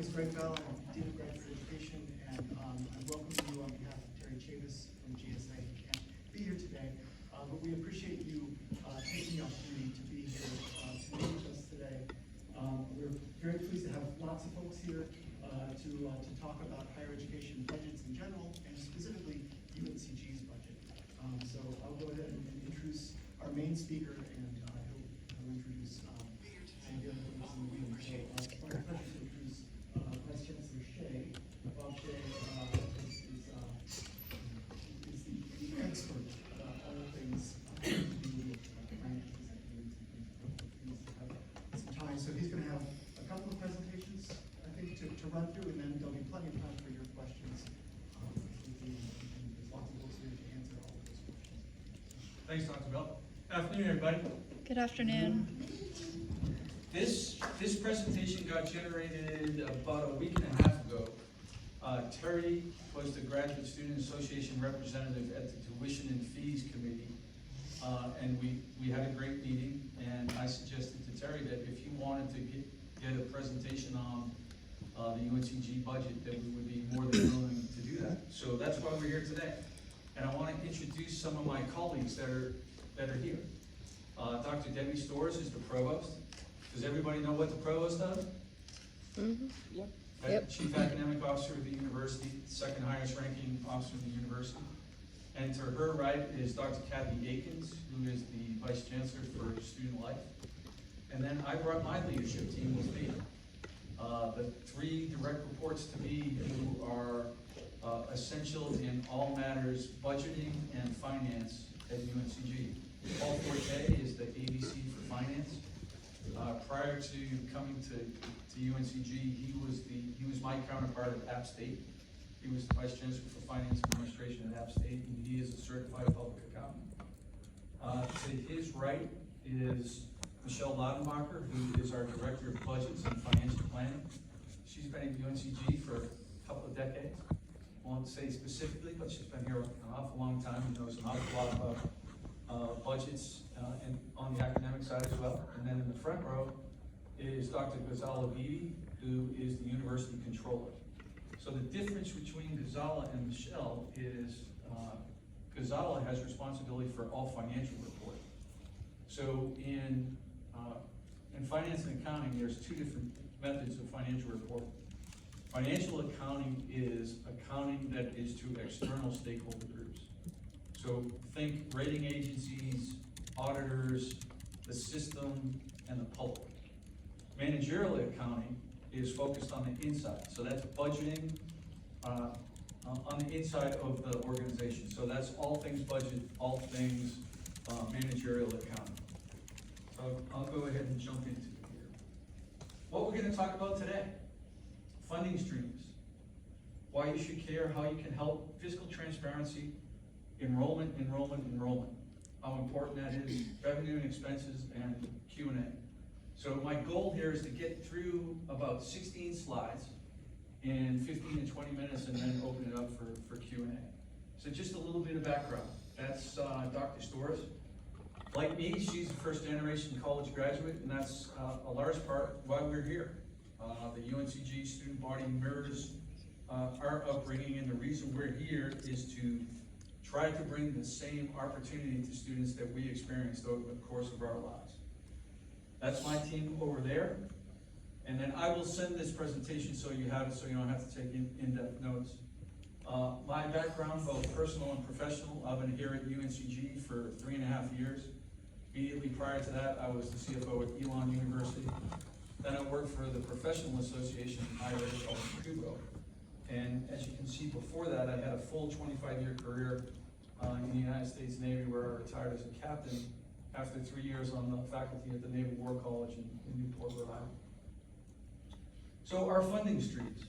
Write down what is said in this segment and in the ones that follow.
is Greg Bell, I'm Dean of Graduate Education, and I welcome you on behalf of Terry Chavis from GSA, who can't be here today. But we appreciate you taking the opportunity to be here to meet with us today. We're very pleased to have lots of folks here to talk about higher education budgets in general, and specifically UNCG's budget. So I'll go ahead and introduce our main speaker, and he'll introduce some of the other folks in the room. So it's my pleasure to introduce Vice Chancellor Shea. Bob Shea is the expert about all things to do with finances and things. Some time, so he's going to have a couple of presentations, I think, to run through, and then there'll be plenty of time for your questions. There's lots of folks here to answer all of those questions. Thanks, Dr. Bell. Good afternoon, everybody. Good afternoon. This presentation got generated about a week and a half ago. Terry was the Graduate Student Association representative at the Tuition and Fees Committee. And we had a great meeting, and I suggested to Terry that if you wanted to get a presentation on the UNCG budget, that we would be more than willing to do that. So that's why we're here today. And I want to introduce some of my colleagues that are here. Dr. Debbie Storrs is the provost. Does everybody know what the provost does? Mm-hmm. Yep. Chief Academic Officer of the university, second highest ranking officer of the university. And to her right is Dr. Kathy Akins, who is the Vice Chancellor for Student Life. And then I brought my leadership team with me. The three direct reports to me who are essential in all matters budgeting and finance at UNCG. Paul Forte is the ABC for finance. Prior to coming to UNCG, he was my counterpart at App State. He was the Vice Chancellor for Finance Administration at App State, and he is a certified public accountant. To his right is Michelle Laudenbacher, who is our Director of Budgets and Financial Planning. She's been at UNCG for a couple of decades. I won't say specifically, but she's been here an awful long time and knows an awful lot about budgets and on the academic side as well. And then in the front row is Dr. Ghazala Beatty, who is the University Controller. So the difference between Ghazala and Michelle is Ghazala has responsibility for all financial reporting. So in finance and accounting, there's two different methods of financial reporting. Financial accounting is accounting that is to external stakeholder groups. So think rating agencies, auditors, the system, and the public. Managerial accounting is focused on the inside. So that's budgeting on the inside of the organization. So that's all things budget, all things managerial accounting. So I'll go ahead and jump into it here. What we're going to talk about today: funding streams, why you should care, how you can help, fiscal transparency, enrollment, how important that is, revenue and expenses, and Q&A. So my goal here is to get through about 16 slides in 15 to 20 minutes and then open it up for Q&A. So just a little bit of background. That's Dr. Storrs. Like me, she's a first generation college graduate, and that's a large part why we're here. The UNCG student body mirrors our upbringing, and the reason we're here is to try to bring the same opportunity to students that we experienced over the course of our lives. That's my team over there. And then I will send this presentation so you have it, so you don't have to take in-depth notes. My background, both personal and professional, I've been here at UNCG for 3.5 years. Immediately prior to that, I was the CFO at Elon University. Then I worked for the Professional Association in higher ed called Greensboro. And as you can see before that, I had a full 25-year career in the United States Navy, where I retired as a captain after 3 years on the faculty at the Naval War College in Newport, Rhode Island. So our funding streams.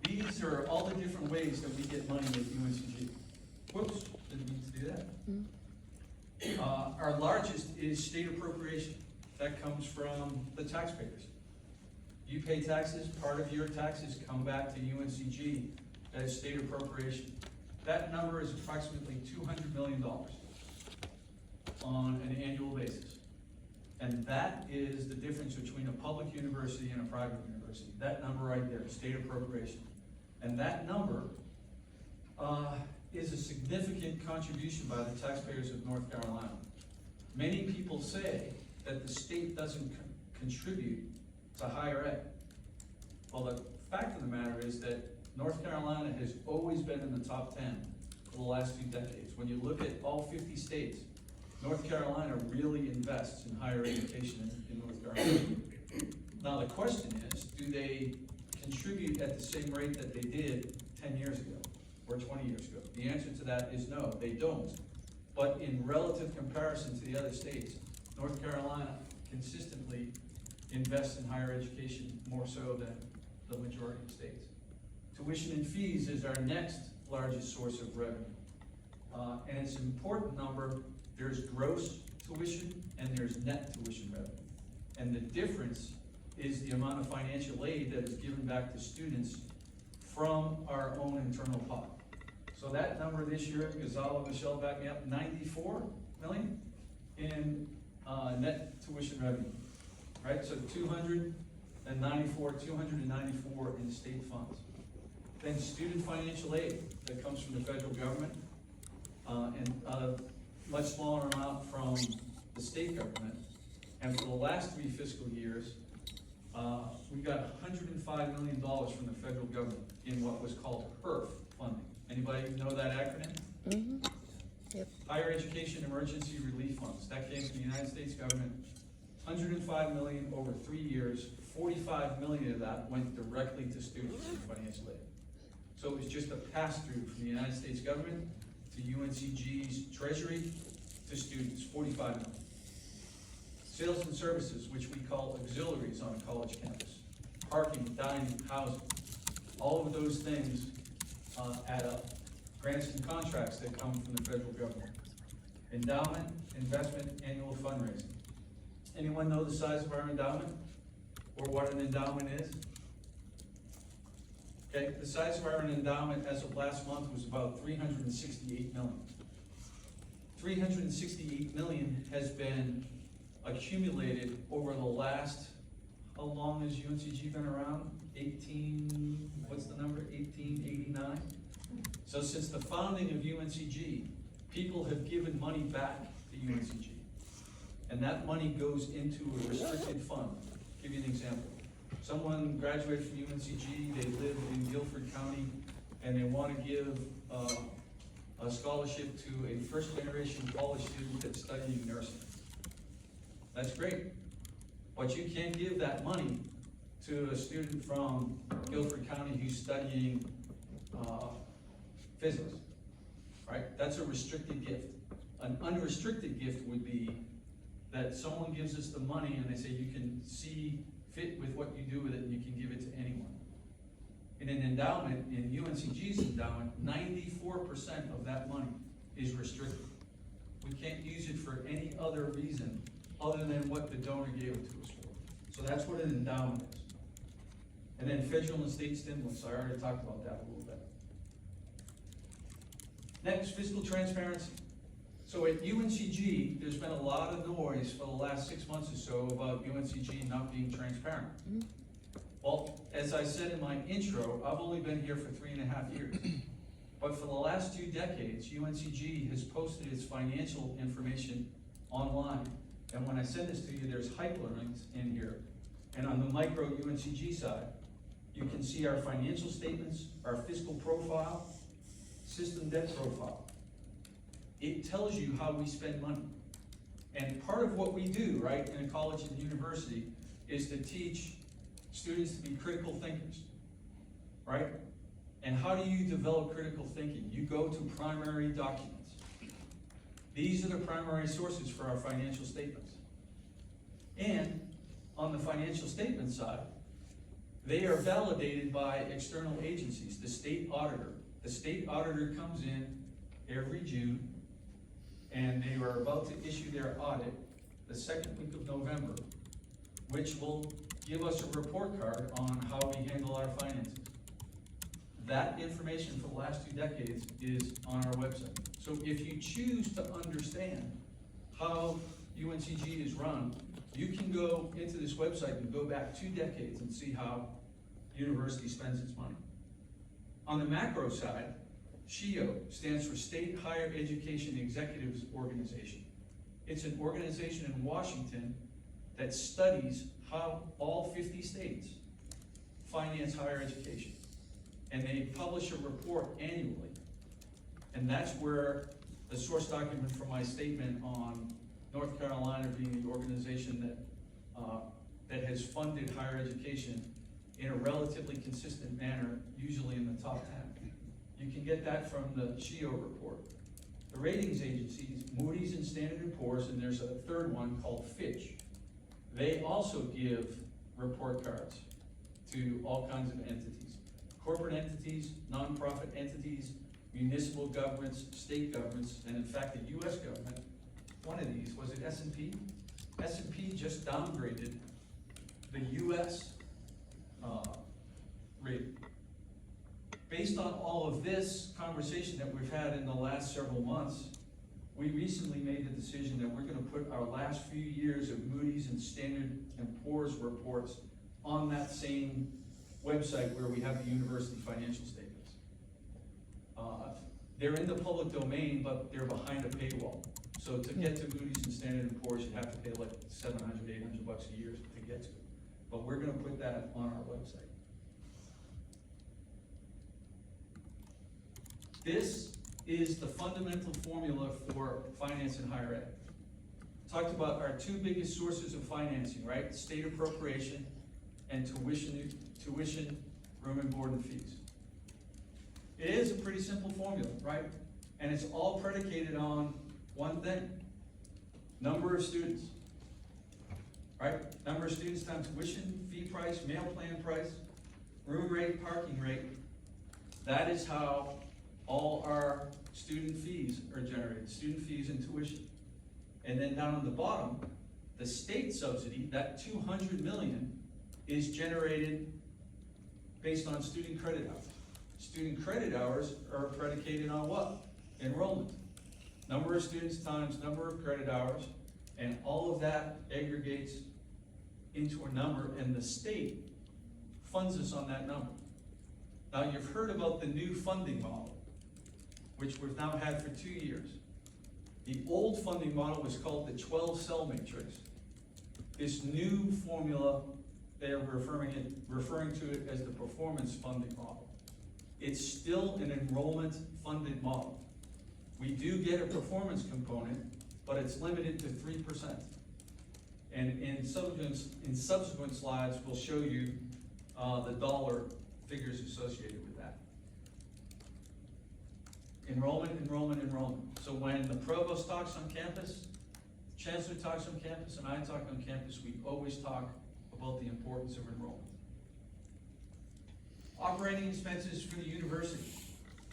These are all the different ways that we get money at UNCG. Whoops, didn't mean to do that. Our largest is state appropriation. That comes from the taxpayers. You pay taxes, part of your taxes come back to UNCG as state appropriation. That number is approximately $200 million on an annual basis. And that is the difference between a public university and a private university. That number right there, state appropriation. And that number is a significant contribution by the taxpayers of North Carolina. Many people say that the state doesn't contribute to higher ed. Well, the fact of the matter is that North Carolina has always been in the top 10 for the last 2 decades. When you look at all 50 states, North Carolina really invests in higher education in North Carolina. Now the question is, do they contribute at the same rate that they did 10 years ago or 20 years ago? The answer to that is no, they don't. But in relative comparison to the other states, North Carolina consistently invests in higher education more so than the majority of states. Tuition and fees is our next largest source of revenue. And it's an important number. There's gross tuition and there's net tuition revenue. And the difference is the amount of financial aid that is given back to students from our own internal pot. So that number this year, Gonzalo and Michelle back me up, $94 million in net tuition revenue, right? So 294 in state funds. Then student financial aid that comes from the federal government, and a much smaller amount from the state government. And for the last 3 fiscal years, we got $105 million from the federal government in what was called HERF funding. Anybody know that acronym? Mm-hmm. Yep. Higher Education Emergency Relief Funds. That came from the United States government. $105 million over 3 years. $45 million of that went directly to students in financial aid. So it was just a pass-through from the United States government to UNCG's treasury to students, $45 million. Sales and services, which we call auxiliaries on a college campus. Parking, dining, housing. All of those things add up. Grants and contracts that come from the federal government. Endowment, investment, annual fundraising. Anyone know the size of our endowment? Or what an endowment is? Okay, the size of our endowment as of last month was about $368 million. $368 million has been accumulated over the last, how long has UNCG been around? 1889? So since the founding of UNCG, people have given money back to UNCG. And that money goes into a restricted fund. I'll give you an example. Someone graduated from UNCG, they live in Guilford County, and they want to give a scholarship to a first-generation college student that's studying nursing. That's great. But you can't give that money to a student from Guilford County who's studying physics, right? That's a restricted gift. An unrestricted gift would be that someone gives us the money and they say you can see fit with what you do with it and you can give it to anyone. In an endowment, in UNCG's endowment, 94% of that money is restricted. We can't use it for any other reason other than what the donor gave it to us for. So that's what an endowment is. And then federal and state stimulus, I already talked about that a little bit. Next, fiscal transparency. So at UNCG, there's been a lot of noise for the last 6 months or so about UNCG not being transparent. Mm-hmm. Well, as I said in my intro, I've only been here for 3.5 years. But for the last 2 decades, UNCG has posted its financial information online. And when I send this to you, there's hyperlinks in here. And on the micro UNCG side, you can see our financial statements, our fiscal profile, system debt profile. It tells you how we spend money. And part of what we do, right, in a college and university is to teach students to be critical thinkers, right? And how do you develop critical thinking? You go to primary documents. These are the primary sources for our financial statements. And on the financial statement side, they are validated by external agencies, the state auditor. The state auditor comes in every June, and they are about to issue their audit the second week of November, which will give us a report card on how we handle our finances. That information for the last 2 decades is on our website. So if you choose to understand how UNCG is run, You can go into this website and go back 2 decades and see how the university spends its money. On the macro side, SHIO stands for State Higher Education Executives Organization. It's an organization in Washington that studies how all 50 states finance higher education. And they publish a report annually. And that's where the source document for my statement on North Carolina being the organization that has funded higher education in a relatively consistent manner, usually in the top 10. You can get that from the SHIO report. The ratings agencies, Moody's and Standard & Poor's, and there's a third one called Fitch. They also give report cards to all kinds of entities. Corporate entities, nonprofit entities, municipal governments, state governments, and in fact the US government, one of these, was it S&P? S&P just downgraded the US rating. Based on all of this conversation that we've had in the last several months, we recently made the decision that we're gonna put our last few years of Moody's and Standard & Poor's reports on that same website where we have the university financial statements. They're in the public domain, but they're behind a paywall. So to get to Moody's and Standard & Poor's, you have to pay like $700, $800 a year to get to it. But we're gonna put that on our website. This is the fundamental formula for finance in higher ed. Talked about our 2 biggest sources of financing, right? State appropriation and tuition, room and board and fees. It is a pretty simple formula, right? And it's all predicated on one thing: number of students, right? Number of students times tuition, fee price, meal plan price, room rate, parking rate. That is how all our student fees are generated, student fees and tuition. And then down on the bottom, the state subsidy, that $200 million, is generated based on student credit hours. Student credit hours are predicated on what? Enrollment. Number of students times number of credit hours, and all of that aggregates into a number, and the state funds us on that number. Now, you've heard about the new funding model, which we've now had for 2 years. The old funding model was called the 12-cell matrix. This new formula, they're referring to it as the performance funding model. It's still an enrollment funded model. We do get a performance component, but it's limited to 3%. And in subsequent slides, we'll show you the dollar figures associated with that. Enrollment, enrollment, enrollment. So when the provost talks on campus, the chancellor talks on campus, and I talk on campus, we always talk about the importance of enrollment. Operating expenses for the university.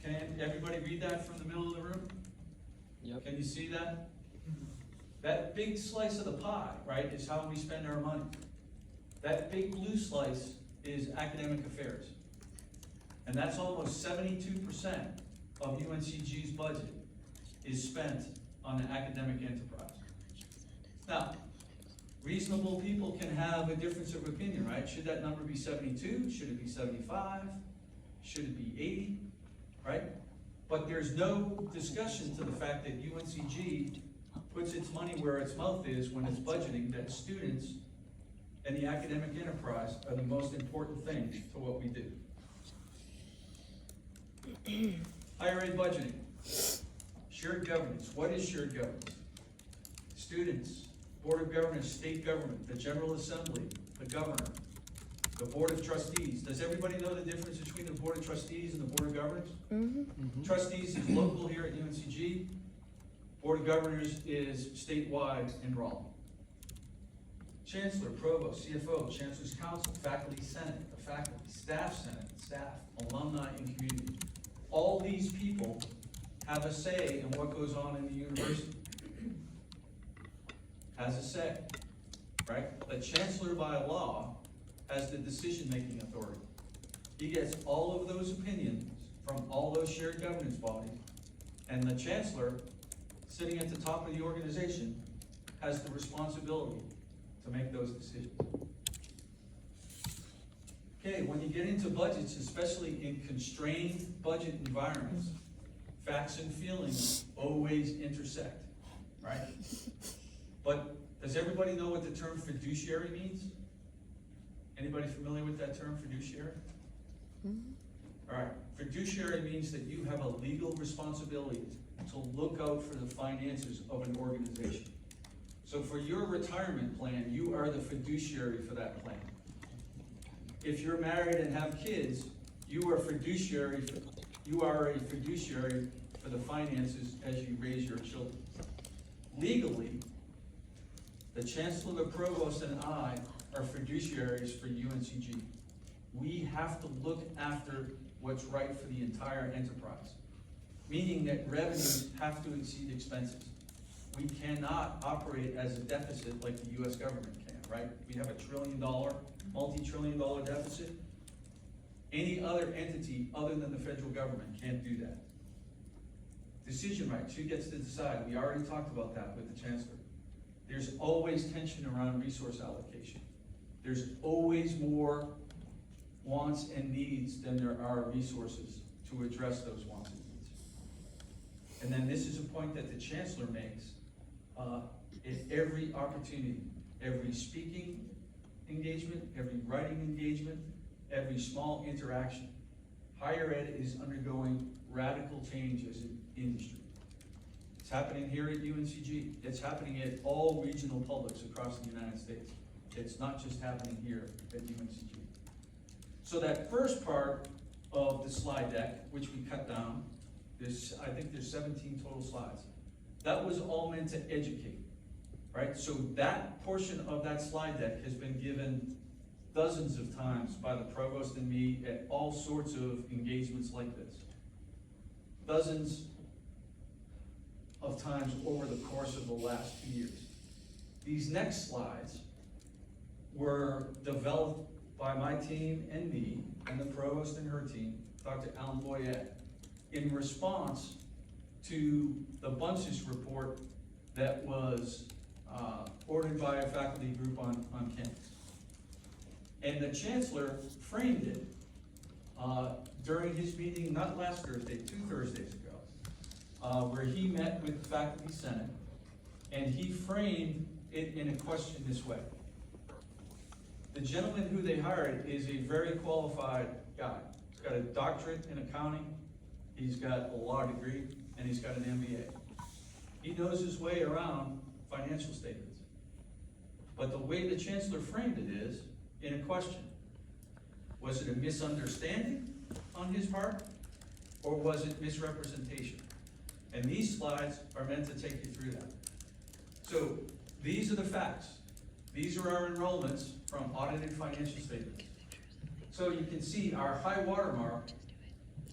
Can everybody read that from the middle of the room? Yep. Can you see that? That big slice of the pie, right, is how we spend our money. That big blue slice is academic affairs. And that's almost 72% of UNCG's budget is spent on the academic enterprise. Now, reasonable people can have a difference of opinion, right? Should that number be 72? Should it be 75? Should it be 80? Right? But there's no discussion to the fact that UNCG puts its money where its mouth is when it's budgeting, that students and the academic enterprise are the most important thing to what we do. Higher ed budgeting. Shared governance. What is shared governance? Students, Board of Governors, state government, the General Assembly, the governor, the Board of Trustees. Does everybody know the difference between the Board of Trustees and the Board of Governors? Trustees is local here at UNCG. Board of Governors is statewide in Raleigh. Chancellor, Provost, CFO, Chancellor's Council, Faculty Senate, the faculty, Staff Senate, staff, alumni, and community. All these people have a say in what goes on in the university. Has a say, right? The Chancellor by law has the decision-making authority. He gets all of those opinions from all those shared governance bodies, and the Chancellor, sitting at the top of the organization, has the responsibility to make those decisions. Okay, when you get into budgets, especially in constrained budget environments, facts and feelings always intersect, right? But does everybody know what the term fiduciary means? Anybody familiar with that term, fiduciary? All right, fiduciary means that you have a legal responsibility to look out for the finances of an organization. So for your retirement plan, you are the fiduciary for that plan. If you're married and have kids, you are a fiduciary for the finances as you raise your children. Legally, the Chancellor, the Provost, and I are fiduciaries for UNCG. We have to look after what's right for the entire enterprise, meaning that revenues have to exceed expenses. We cannot operate as a deficit like the US government can, right? We have $1 trillion, multi-trillion dollar deficit. Any other entity other than the federal government can't do that. Decision rights, who gets to decide? We already talked about that with the Chancellor. There's always tension around resource allocation. There's always more wants and needs than there are resources to address those wants and needs. And then this is a point that the Chancellor makes in every opportunity, every speaking engagement, every writing engagement, every small interaction. Higher ed is undergoing radical change as an industry. It's happening here at UNCG. It's happening at all regional publics across the United States. It's not just happening here at UNCG. So that first part of the slide deck, which we cut down, I think there's 17 total slides. That was all meant to educate, right? So that portion of that slide deck has been given dozens of times by the Provost and me at all sorts of engagements like this. Dozens of times over the course of the last 2 years. These next slides were developed by my team and me, and the Provost and her team, Dr. Alan Boyette, in response to the Bunches report that was ordered by a faculty group on campus. And the Chancellor framed it during his meeting, not last Thursday, 2 Thursdays ago, where he met with the Faculty Senate, and he framed it in a question this way. The gentleman who they hired is a very qualified guy. He's got a doctorate in accounting, he's got a law degree, and he's got an MBA. He knows his way around financial statements. But the way the Chancellor framed it is in a question. Was it a misunderstanding on his part, or was it misrepresentation? And these slides are meant to take you through that. So these are the facts. These are our enrollments from audited financial statements. So you can see our high watermark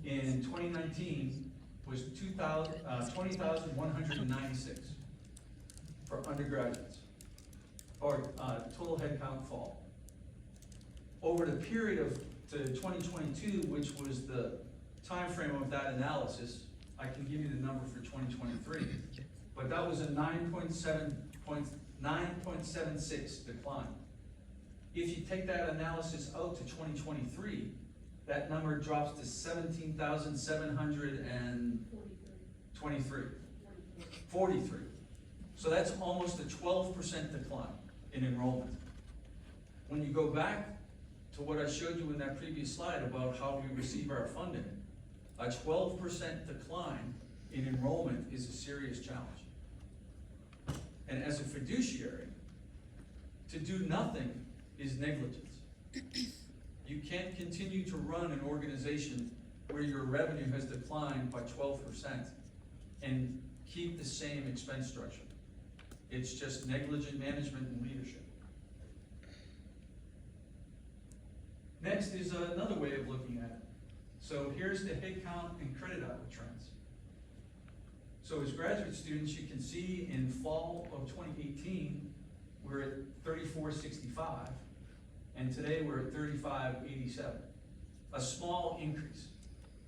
in 2019 was 20,196 for undergraduates, or total headcount fall. Over the period to 2022, which was the time frame of that analysis, I can give you the number for 2023, but that was a 9.76 decline. If you take that analysis out to 2023, that number drops to 17,723. 43. So that's almost a 12% decline in enrollment. When you go back to what I showed you in that previous slide about how we receive our funding, a 12% decline in enrollment is a serious challenge. And as a fiduciary, to do nothing is negligence. You can't continue to run an organization where your revenue has declined by 12% and keep the same expense structure. It's just negligent management and leadership. Next is another way of looking at it. So here's the head count and credit hour trends. So as graduate students, you can see in fall of 2018, we're at 3465, and today we're at 3587. A small increase,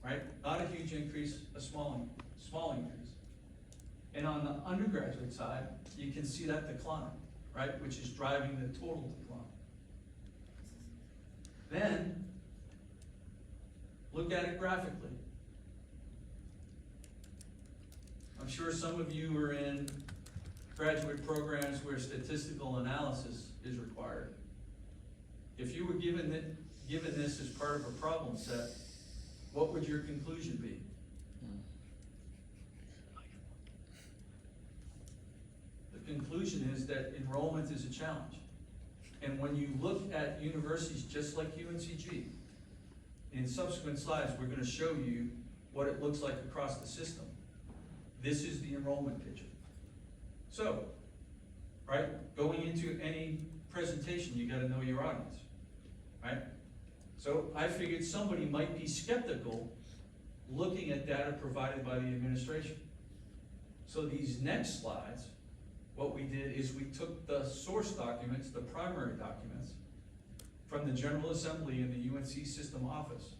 right? Not a huge increase, a small increase. And on the undergraduate side, you can see that decline. right, which is driving the total decline. Then, look at it graphically. I'm sure some of you are in graduate programs where statistical analysis is required. If you were given this as part of a problem set, what would your conclusion be? The conclusion is that enrollment is a challenge. And when you look at universities just like UNCG, in subsequent slides, we're going to show you what it looks like across the system. This is the enrollment picture. So, right, going into any presentation, you got to know your audience, right? So I figured somebody might be skeptical looking at data provided by the administration. So these next slides, what we did is we took the source documents, the primary documents, from the General Assembly in the UNC System office,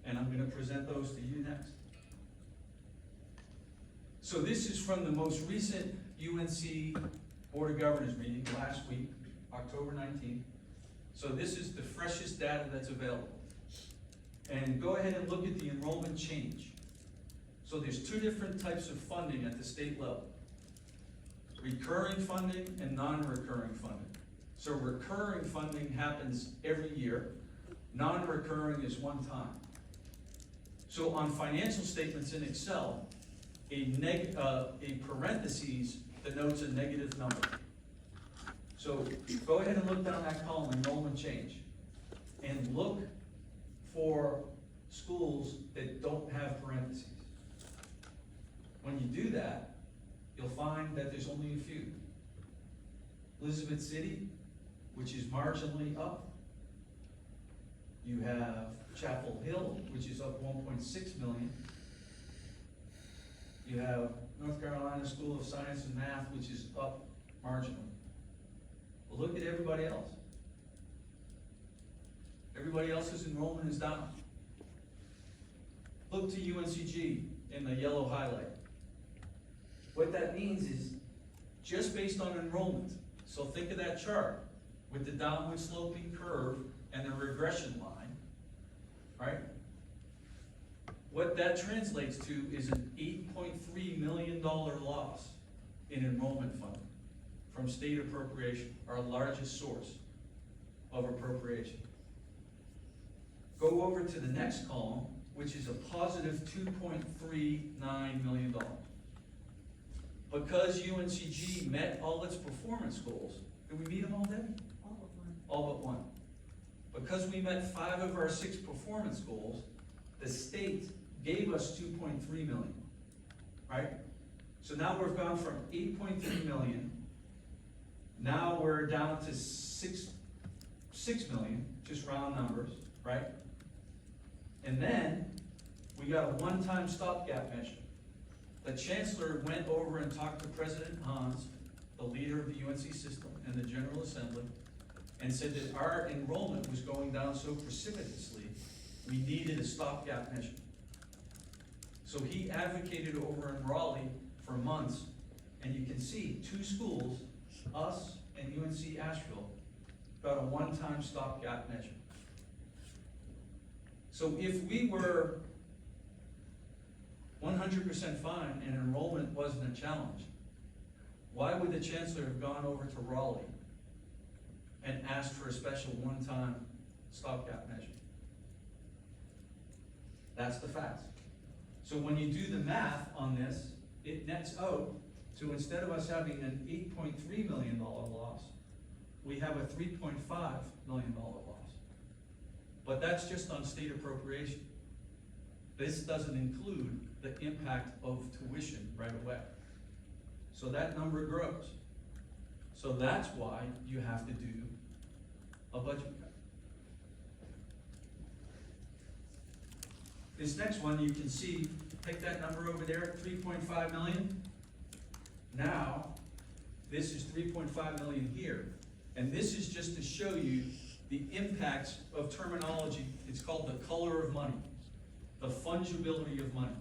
and I'm going to present those to you next. So this is from the most recent UNC Board of Governors meeting last week, October 19th. So this is the freshest data that's available. And go ahead and look at the enrollment change. So there's two different types of funding at the state level. Recurring funding and non-recurring funding. So recurring funding happens every year. Non-recurring is one time. So on financial statements in Excel, a parentheses denotes a negative number. So go ahead and look down that column, enrollment change, and look for schools that don't have parentheses. When you do that, you'll find that there's only a few. Elizabeth City, which is marginally up. You have Chapel Hill, which is up 1.6 million. You have North Carolina School of Science and Math, which is up marginally. But look at everybody else. Everybody else's enrollment is down. Look to UNCG in the yellow highlight. What that means is just based on enrollment. So think of that chart with the downward sloping curve and the regression line, right? What that translates to is an $8.3 million loss in enrollment funding from state appropriation, our largest source of appropriation. Go over to the next column, which is a positive $2.39 million. Because UNCG met all its performance goals, did we meet them all, Debbie? All but one. All but one. Because we met 5 of our 6 performance goals, the state gave us 2.3 million, right? So now we've gone from 8.3 million, now we're down to 6 million, just round numbers, right? And then we got a one-time stopgap measure. The chancellor went over and talked to President Hans, the leader of the UNC system and the General Assembly, and said that our enrollment was going down so precipitously, we needed a stopgap measure. So he advocated over in Raleigh for months, and you can see 2 schools, us and UNC Asheville, got a one-time stopgap measure. So if we were 100% fine and enrollment wasn't a challenge, why would the chancellor have gone over to Raleigh and asked for a special one-time stopgap measure? That's the facts. So when you do the math on this, it nets out to, instead of us having an $8.3 million loss, we have a $3.5 million loss. But that's just on state appropriation. This doesn't include the impact of tuition right away. So that number grows. So that's why you have to do a budget cut. This next one, you can see, take that number over there, 3.5 million. Now, this is 3.5 million here. And this is just to show you the impacts of terminology. It's called the color of money, the fungibility of money.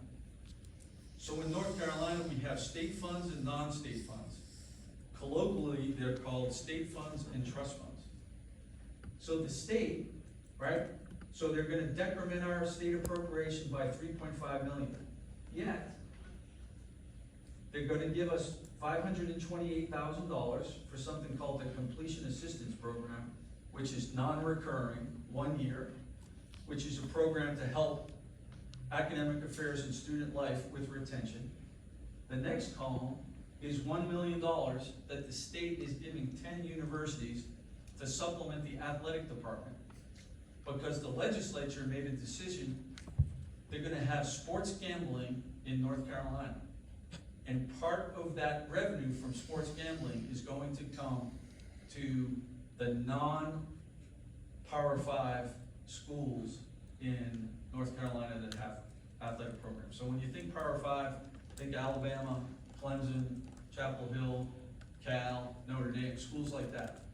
So in North Carolina, we have state funds and non-state funds. Colloquially, they're called state funds and trust funds. So the state, right, so they're gonna decrement our state appropriation by 3.5 million. Yet, they're gonna give us $528,000 for something called the Completion Assistance Program, which is non-recurring, 1 year, which is a program to help academic affairs and student life with retention. The next column is $1 million that the state is giving 10 universities to supplement the athletic department. Because the legislature made a decision, they're gonna have sports gambling in North Carolina. And part of that revenue from sports gambling is going to come to the non-Power 5 schools in North Carolina that have athletic programs. So when you think Power 5, think Alabama, Clemson, Chapel Hill, Cal, Notre Dame, schools like that.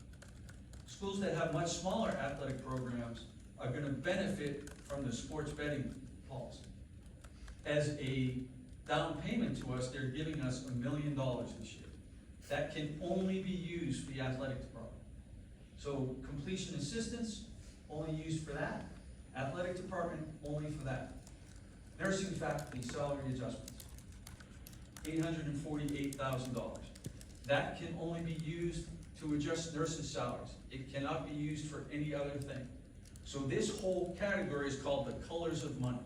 Schools that have much smaller athletic programs are gonna benefit from the sports betting policy. As a down payment to us, they're giving us $1 million this year. That can only be used for the athletic department. So completion assistance, only used for that. Athletic department, only for that. Nursing faculty salary adjustments, $848,000. That can only be used to adjust nurses' salaries. It cannot be used for any other thing. So this whole category is called the colors of money.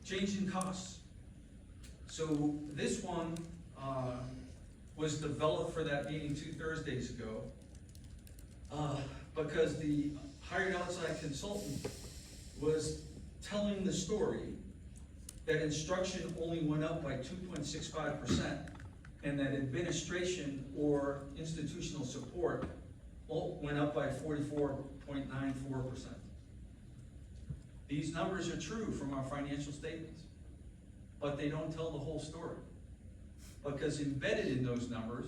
Change in costs. So this one was developed for that meeting 2 Thursdays ago because the hired outside consultant was telling the story that instruction only went up by 2.65% and that administration or institutional support went up by 44.94%. These numbers are true from our financial statements, but they don't tell the whole story. Because embedded in those numbers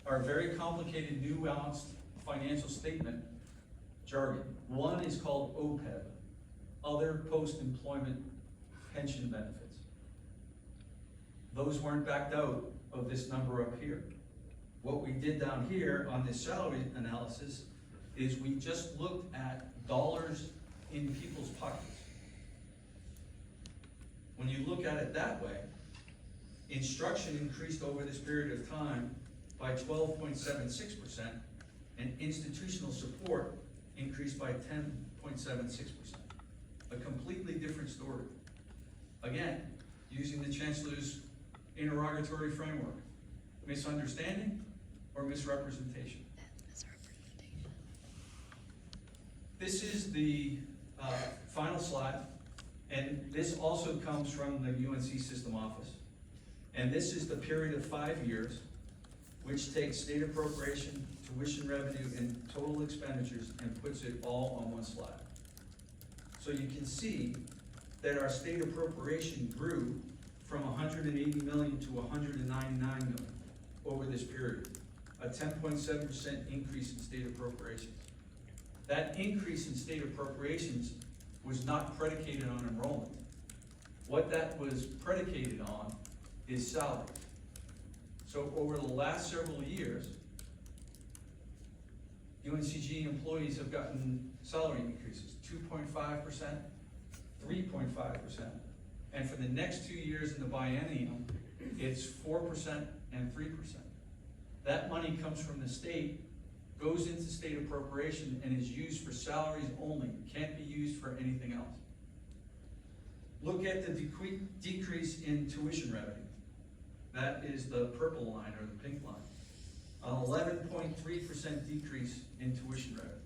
are very complicated, nuanced financial statement jargon. One is called OPEB, Other Post-Employment Pension Benefits. Those weren't backed out of this number up here. What we did down here on this salary analysis is we just looked at dollars in people's pockets. When you look at it that way, instruction increased over this period of time by 12.76%, and institutional support increased by 10.76%. A completely different story. Again, using the Chancellor's interrogatory framework. Misunderstanding or misrepresentation? This is the final slide, and this also comes from the UNC system office. And this is the period of 5 years, which takes state appropriation, tuition revenue, and total expenditures and puts it all on one slide. So you can see that our state appropriation grew from 180 million to 199 million over this period, a 10.7% increase in state appropriations. That increase in state appropriations was not predicated on enrollment. What that was predicated on is salary. So over the last several years, UNCG employees have gotten salary increases, 2.5%, 3.5%, and for the next 2 years in the biennium, it's 4% and 3%. That money comes from the state, goes into state appropriation, and is used for salaries only, can't be used for anything else. Look at the decrease in tuition revenue. That is the purple line or the pink line. An 11.3% decrease in tuition revenue,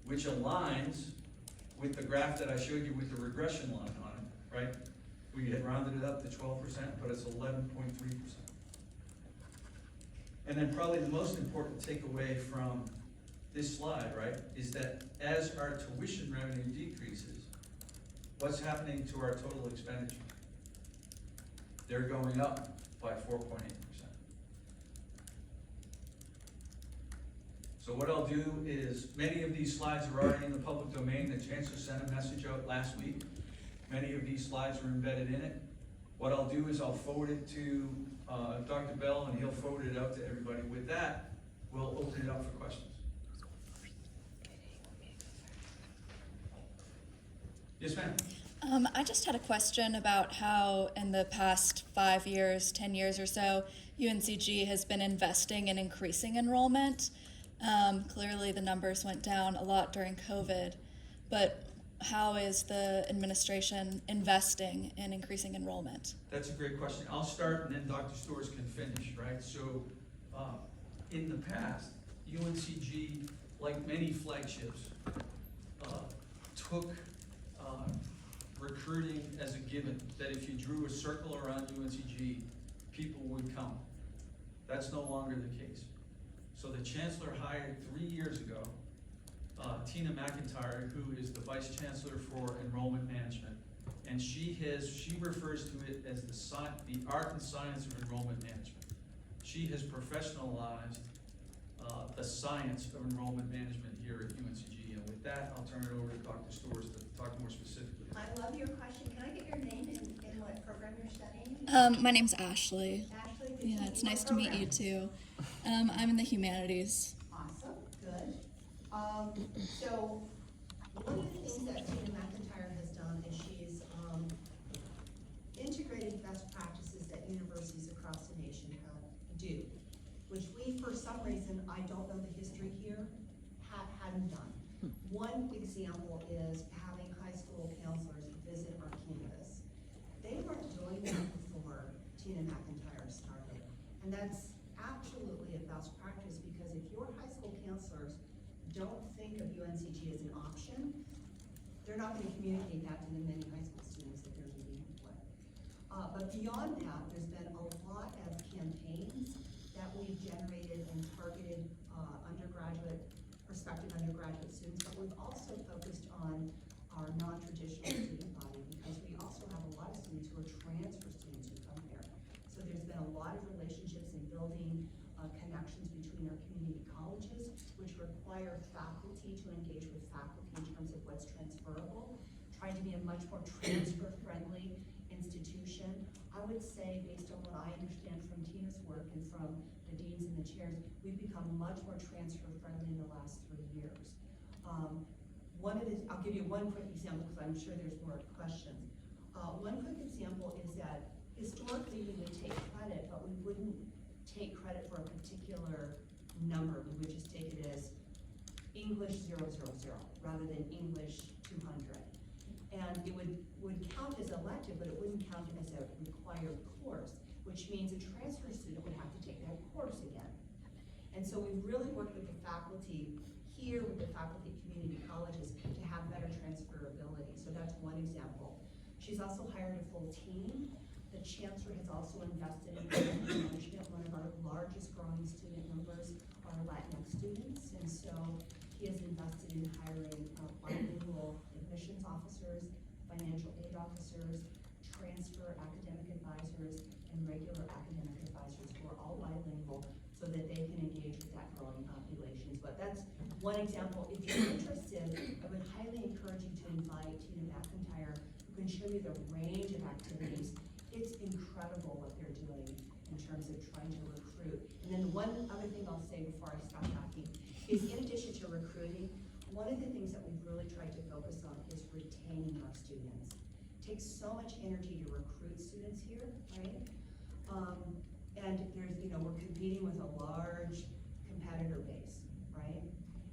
which aligns with the graph that I showed you with the regression line on it, right? We had rounded it up to 12%, but it's 11.3%. And then probably the most important takeaway from this slide, right, is that as our tuition revenue decreases, what's happening to our total expenditures? They're going up by 4.8%. So what I'll do is, many of these slides are already in the public domain. The Chancellor sent a message out last week. Many of these slides are embedded in it. What I'll do is I'll forward it to Dr. Bell, and he'll forward it out to everybody. With that, we'll open it up for questions. Yes, ma'am. I just had a question about how in the past 5 years, 10 years or so, UNCG has been investing in increasing enrollment. Clearly the numbers went down a lot during COVID, but how is the administration investing in increasing enrollment? That's a great question. I'll start and then Dr. Storrs can finish, right? So, in the past, UNCG, like many flagships, took recruiting as a given, that if you drew a circle around UNCG, people would come. That's no longer the case. So the chancellor hired 3 years ago, Tina McIntyre, who is the vice chancellor for enrollment management. And she refers to it as the art and science of enrollment management. She has professionalized the science of enrollment management here at UNCG. And with that, I'll turn it over to Dr. Storrs to talk more specifically. I love your question. Can I get your name and what program you're studying? My name's Ashley. Ashley? Yeah, it's nice to meet you too. I'm in the humanities. Awesome, good. So one of the things that Tina McIntyre has done is she's integrated best practices that universities across the nation do, which we, for some reason, I don't know the history here, hadn't done. One example is having high school counselors visit our campus. They weren't doing that before Tina McIntyre started. And that's absolutely a best practice, because if your high school counselors don't think of UNCG as an option, they're not going to communicate that to the many high school students that they're meeting with. But beyond that, there's been a lot of campaigns that we've generated and targeted prospective undergraduate students, but we've also focused on our non-traditional student body, because we also have a lot of students who are transfer students who come here. So there's been a lot of relationships in building connections between our community colleges, which require faculty to engage with faculty in terms of what's transferable, trying to be a much more transfer-friendly institution. I would say, based on what I understand from Tina's work and from the deans and the chairs, we've become much more transfer-friendly in the last 3 years. I'll give you one quick example, because I'm sure there's more questions. One quick example is that historically we would take credit, but we wouldn't take credit for a particular number. We would just take it as English 000 rather than English 200. And it would count as elective, but it wouldn't count as a required course, which means a transfer student would have to take that course again. And so we've really worked with the faculty here, with the faculty at community colleges, to have better transferability. So that's one example. She's also hired a full team. The chancellor has also invested in management. One of our largest growing student numbers are Latinx students, and so he has invested in hiring bilingual admissions officers, financial aid officers, transfer academic advisors, and regular academic advisors who are all bilingual, so that they can engage with that growing populations. But that's one example. If you're interested, I would highly encourage you to invite Tina McIntyre, who can show you the range of activities. It's incredible what they're doing in terms of trying to recruit. And then one other thing I'll say before I stop talking is, in addition to recruiting, one of the things that we've really tried to focus on is retaining our students. It takes so much energy to recruit students here, right? And there's, we're competing with a large competitor base, right?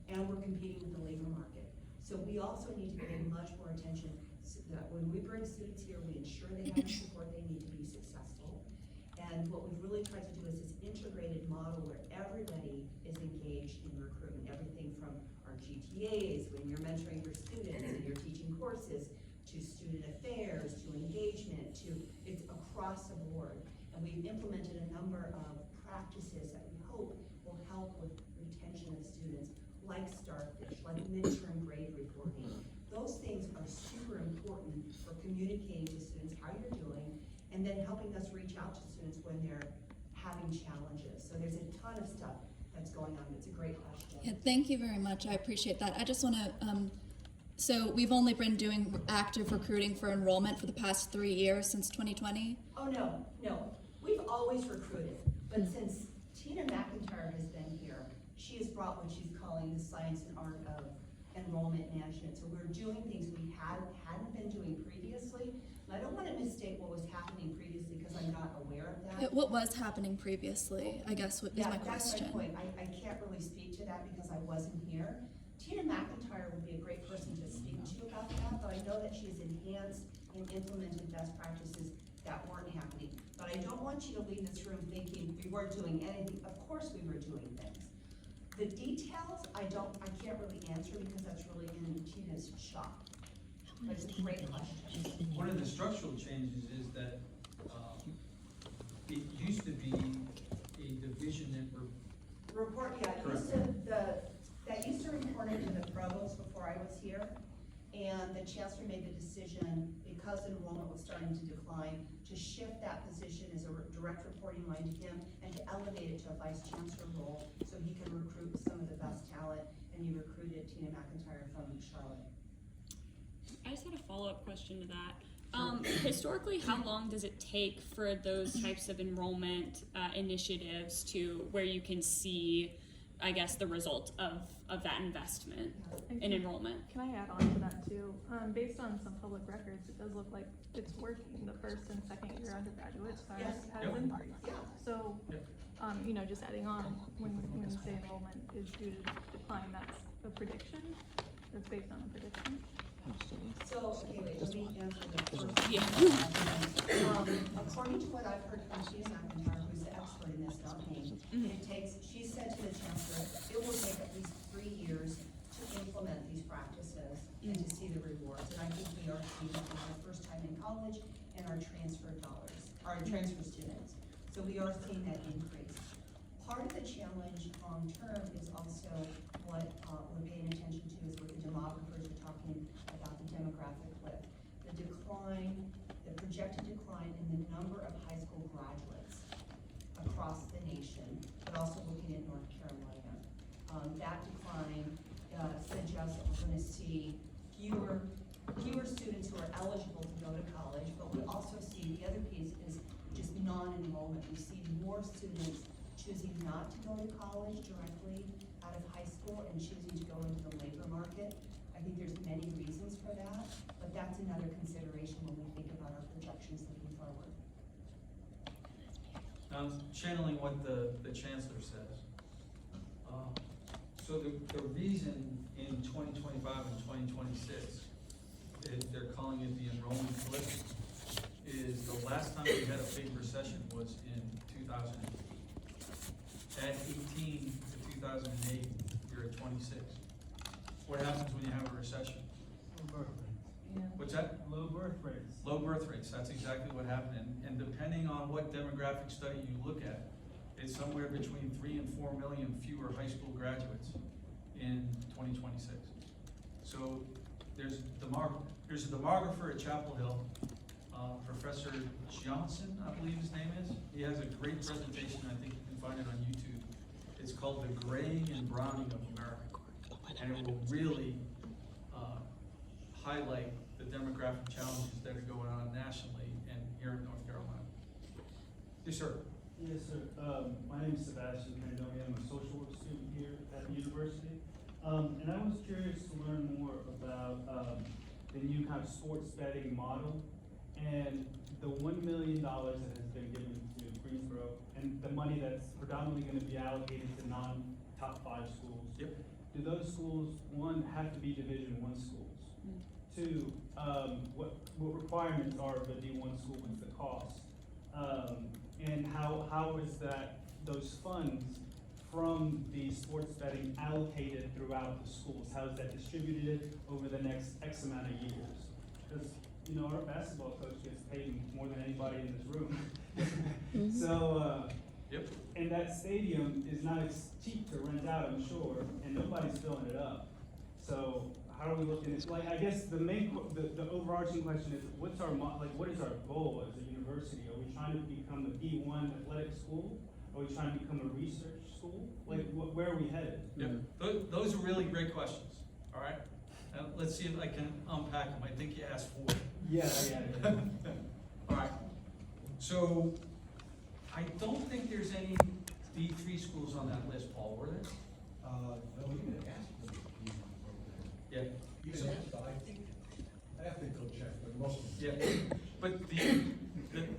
And we're competing with the labor market. So we also need to pay much more attention so that when we bring students here, we ensure they have the support they need to be successful. And what we've really tried to do is this integrated model where everybody is engaged in recruitment, everything from our GTAs, when you're mentoring your students and you're teaching courses, to student affairs, to engagement, it's across the board. And we've implemented a number of practices that we hope will help with retention of students, like Starfish, like midterm grade reporting. Those things are super important for communicating to students how you're doing, and then helping us reach out to students when they're having challenges. So there's a ton of stuff that's going on. It's a great question. Yeah, thank you very much. I appreciate that. I just want to, so we've only been doing active recruiting for enrollment for the past 3 years, since 2020? Oh, no. We've always recruited, but since Tina McIntyre has been here, she has brought what she's calling the science and art of enrollment management. So we're doing things we hadn't been doing previously. And I don't want to misstate what was happening previously because I'm not aware of that. What was happening previously, I guess, is my question. That's my point. I can't really speak to that because I wasn't here. Tina McIntyre would be a great person to speak to about that, but I know that she has enhanced and implemented best practices that weren't happening. But I don't want you to leave this room thinking we weren't doing anything. Of course we were doing things. The details, I can't really answer because that's really in Tina's shop. But it's a great question. One of the structural changes is that, it used to be a division that Report, yeah, that used to report into the provost before I was here. And the chancellor made the decision, because enrollment was starting to decline, to shift that position as a direct reporting line to him and to elevate it to a vice chancellor role so he can recruit some of the best talent. And he recruited Tina McIntyre from Charlotte. I just had a follow-up question to that. Historically, how long does it take for those types of enrollment initiatives to where you can see, I guess, the result of that investment in enrollment? Can I add on to that too? Based on some public records, it does look like it's working. The first and second year undergraduates Yes. has increased. Yeah. So, just adding on, when you say enrollment is due to decline, that's a prediction? That's based on a prediction? So, okay, wait, let me answer the first. Yeah. According to what I've heard from Tina McIntyre, who's the expert in this, not me, it takes, she said to the chancellor, it will take at least 3 years to implement these practices and to see the rewards. And I think we are seeing it for the first time in college and our transfer dollars, our transfer students. So we are seeing that increase. Part of the challenge long term is also what we're paying attention to is what the demographers are talking about, the demographic cliff. The decline, the projected decline in the number of high school graduates across the nation, but also looking at North Carolina. That decline suggests that we're gonna see fewer students who are eligible to go to college, but we also see, the other piece is just non-enrollment. We see more students choosing not to go to college directly out of high school and choosing to go into the labor market. I think there's many reasons for that, but that's another consideration when we think about our projections looking forward. Now, channeling what the chancellor says. So the reason in 2025 and 2026, they're calling it the enrollment cliff, is the last time we had a big recession was in 2008. Add 18 to 2008, you're at 26. What happens when you have a recession? Low birth rates. What's that? Low birth rates. Low birth rates, that's exactly what happened. And depending on what demographic study you look at, it's somewhere between 3 and 4 million fewer high school graduates in 2026. So there's a demographer at Chapel Hill, Professor Johnson, I believe his name is. He has a great presentation, I think you can find it on YouTube. It's called The Graying and Browning of America. And it will really highlight the demographic challenges that are going on nationally and here in North Carolina. Yes, sir. Yes, sir. My name is Sebastian Pandoni. I'm a social work student here at the university. And I was curious to learn more about the new kind of sports betting model and the $1 million that has been given to Greensboro and the money that's predominantly going to be allocated to non-top 5 schools. Yep. Do those schools, one, have to be Division I schools? Two, what requirements are of a D1 school? What's the cost? And how is those funds from the sports betting allocated throughout the schools? How is that distributed over the next X amount of years? Because, our basketball coach gets paid more than anybody in this room. So, Yep. and that stadium is not as cheap to rent out, I'm sure, and nobody's filling it up. So how are we looking at, I guess the overarching question is, what is our goal as a university? Are we trying to become a D1 athletic school? Are we trying to become a research school? Where are we headed? Yep. Those are really great questions, all right? Let's see if I can unpack them. I think you asked 4. Yeah. All right. So I don't think there's any D3 schools on that list, Paul, were there? No, even asked them to be on the program. Yeah. Even asked, but I have to go check, but most of them. Yeah, but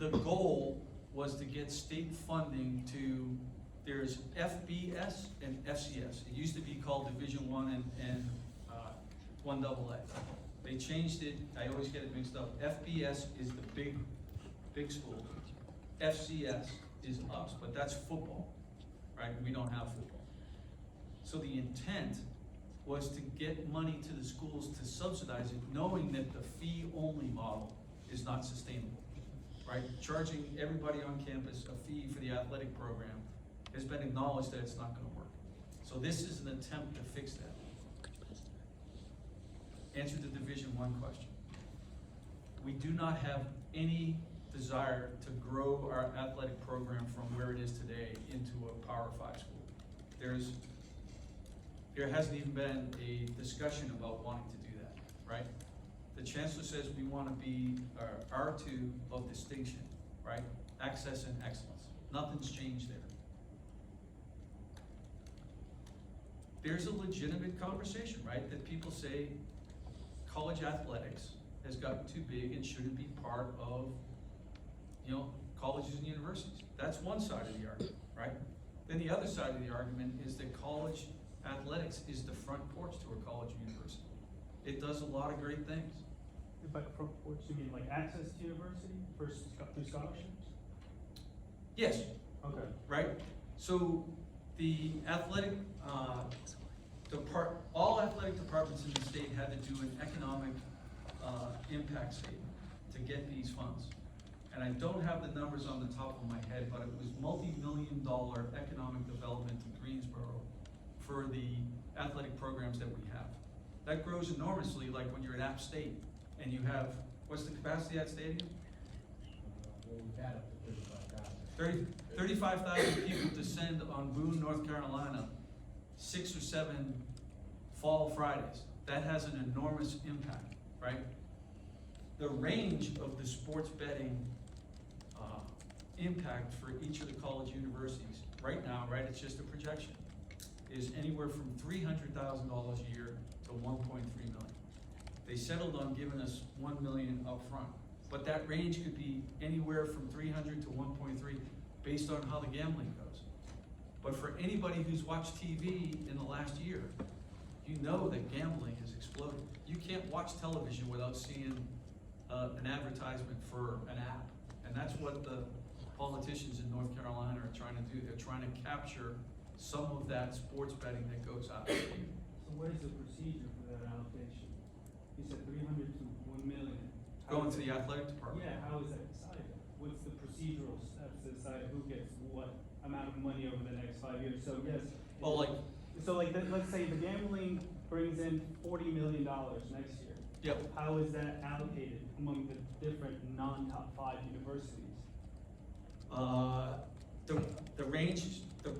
the goal was to get state funding to, there's FBS and FCS. It used to be called Division I and 1AA. They changed it, I always get it mixed up. FBS is the big schools. FCS is us, but that's football, right? We don't have football. So the intent was to get money to the schools to subsidize it, knowing that the fee-only model is not sustainable, right? Charging everybody on campus a fee for the athletic program has been acknowledged that it's not gonna work. So this is an attempt to fix that. Answer the Division I question. We do not have any desire to grow our athletic program from where it is today into a Power 5 school. There hasn't even been a discussion about wanting to do that, right? The chancellor says we want to be R2 of distinction, right? Access and excellence. Nothing's changed there. There's a legitimate conversation, right? That people say college athletics has gotten too big and shouldn't be part of, colleges and universities. That's one side of the argument, right? Then the other side of the argument is that college athletics is the front porch to a college or university. It does a lot of great things. By front porch, you mean like access to university versus through scholarships? Yes, Okay. right? So the athletic, all athletic departments in the state had to do an economic impact statement to get these funds. And I don't have the numbers on the top of my head, but it was multi-million-dollar economic development in Greensboro for the athletic programs that we have. That grows enormously, like when you're at App State and you have, what's the capacity of that stadium? Well, we've had up to 35,000. 35,000 people descend on Boone, North Carolina, 6 or 7 fall Fridays. That has an enormous impact, right? The range of the sports betting impact for each of the college universities right now, right, it's just a projection, is anywhere from $300,000 a year to 1.3 million. They settled on giving us 1 million up front, but that range could be anywhere from 300 to 1.3 based on how the gambling goes. But for anybody who's watched TV in the last year, you know that gambling has exploded. You can't watch television without seeing an advertisement for an app. And that's what the politicians in North Carolina are trying to do. They're trying to capture some of that sports betting that goes out. So what is the procedure for that allocation? You said 300 to 1 million. Going to the athletic department. Yeah, how is that decided? What's the procedural steps to decide who gets what amount of money over the next 5 years? So yes. Well, like, Let's say the gambling brings in $40 million next year. yep. How is that allocated among the different non-top 5 universities?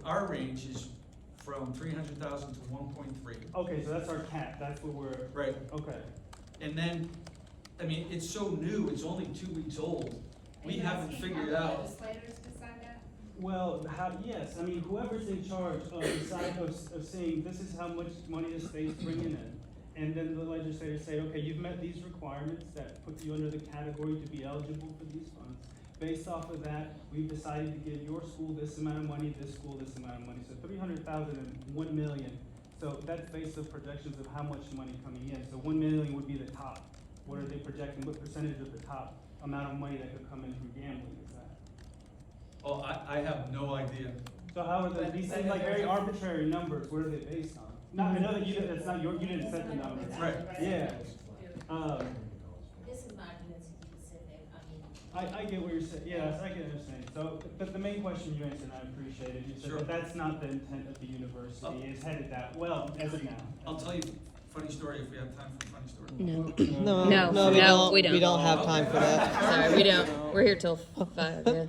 Our range is from 300,000 to 1.3. Okay, so that's our cap. That's what we're. Right. Okay. And then, I mean, it's so new, it's only 2 weeks old. We haven't figured out. Legislators decide that? Well, yes, I mean, whoever's in charge of saying this is how much money the state's bringing in, and then the legislators say, okay, you've met these requirements that put you under the category to be eligible for these funds. Based off of that, we've decided to give your school this amount of money, this school this amount of money. So 300,000 and 1 million. So that's based on projections of how much money coming in. So 1 million would be the top. What are they projecting? What percentage of the top amount of money that could come in from gambling is that? Oh, I have no idea. So how are these seem like very arbitrary numbers? What are they based on? No, I know that you didn't set the numbers. Right. Yeah. This is not UNCG specific, I mean. I get what you're saying. Yes, I can understand. So, but the main question you answered, I appreciate it. You said Sure. that that's not the intent of the university. It's headed that well as of now. I'll tell you a funny story if we have time for a funny story. No, we don't. We don't have time for that. Sorry, we don't. We're here till 5, yeah.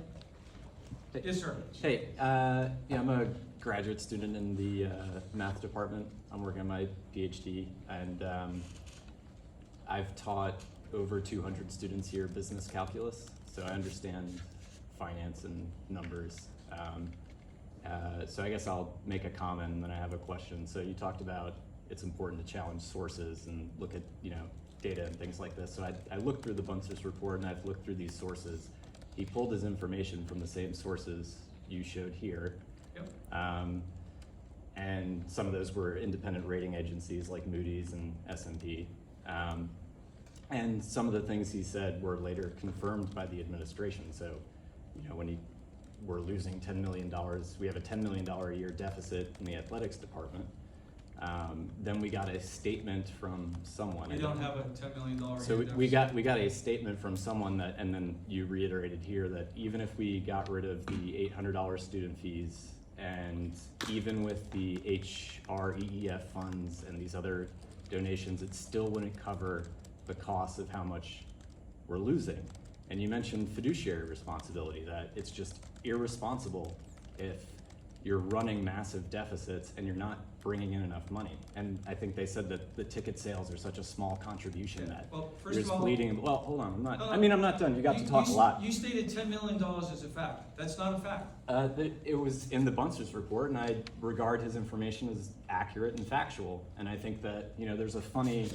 Yes, sir. Hey, I'm a graduate student in the math department. I'm working on my PhD, and I've taught over 200 students here business calculus, so I understand finance and numbers. So I guess I'll make a comment and then I have a question. So you talked about it's important to challenge sources and look at, data and things like this. So I looked through the Buncer's report and I've looked through these sources. He pulled his information from the same sources you showed here. Yep. And some of those were independent rating agencies like Moody's and S&P. And some of the things he said were later confirmed by the administration. So, when we're losing $10 million, we have a $10 million a year deficit in the athletics department. Then we got a statement from someone. We don't have a $10 million a So year we deficit. got a statement from someone that, and then you reiterated here that even if we got rid of the $800 student fees, and even with the HREEF funds and these other donations, it still wouldn't cover the cost of how much we're losing. And you mentioned fiduciary responsibility, that it's just irresponsible if you're running massive deficits and you're not bringing in enough money. And I think they said that the ticket sales are such a small contribution that Well, you're first of just all, bleeding. Well, hold on, I'm not done. You got to You- talk you a lot. You stated $10 million as a fact. That's not a fact. It was in the Buncer's report, and I regard his information as accurate and factual. And I think that, there's a funny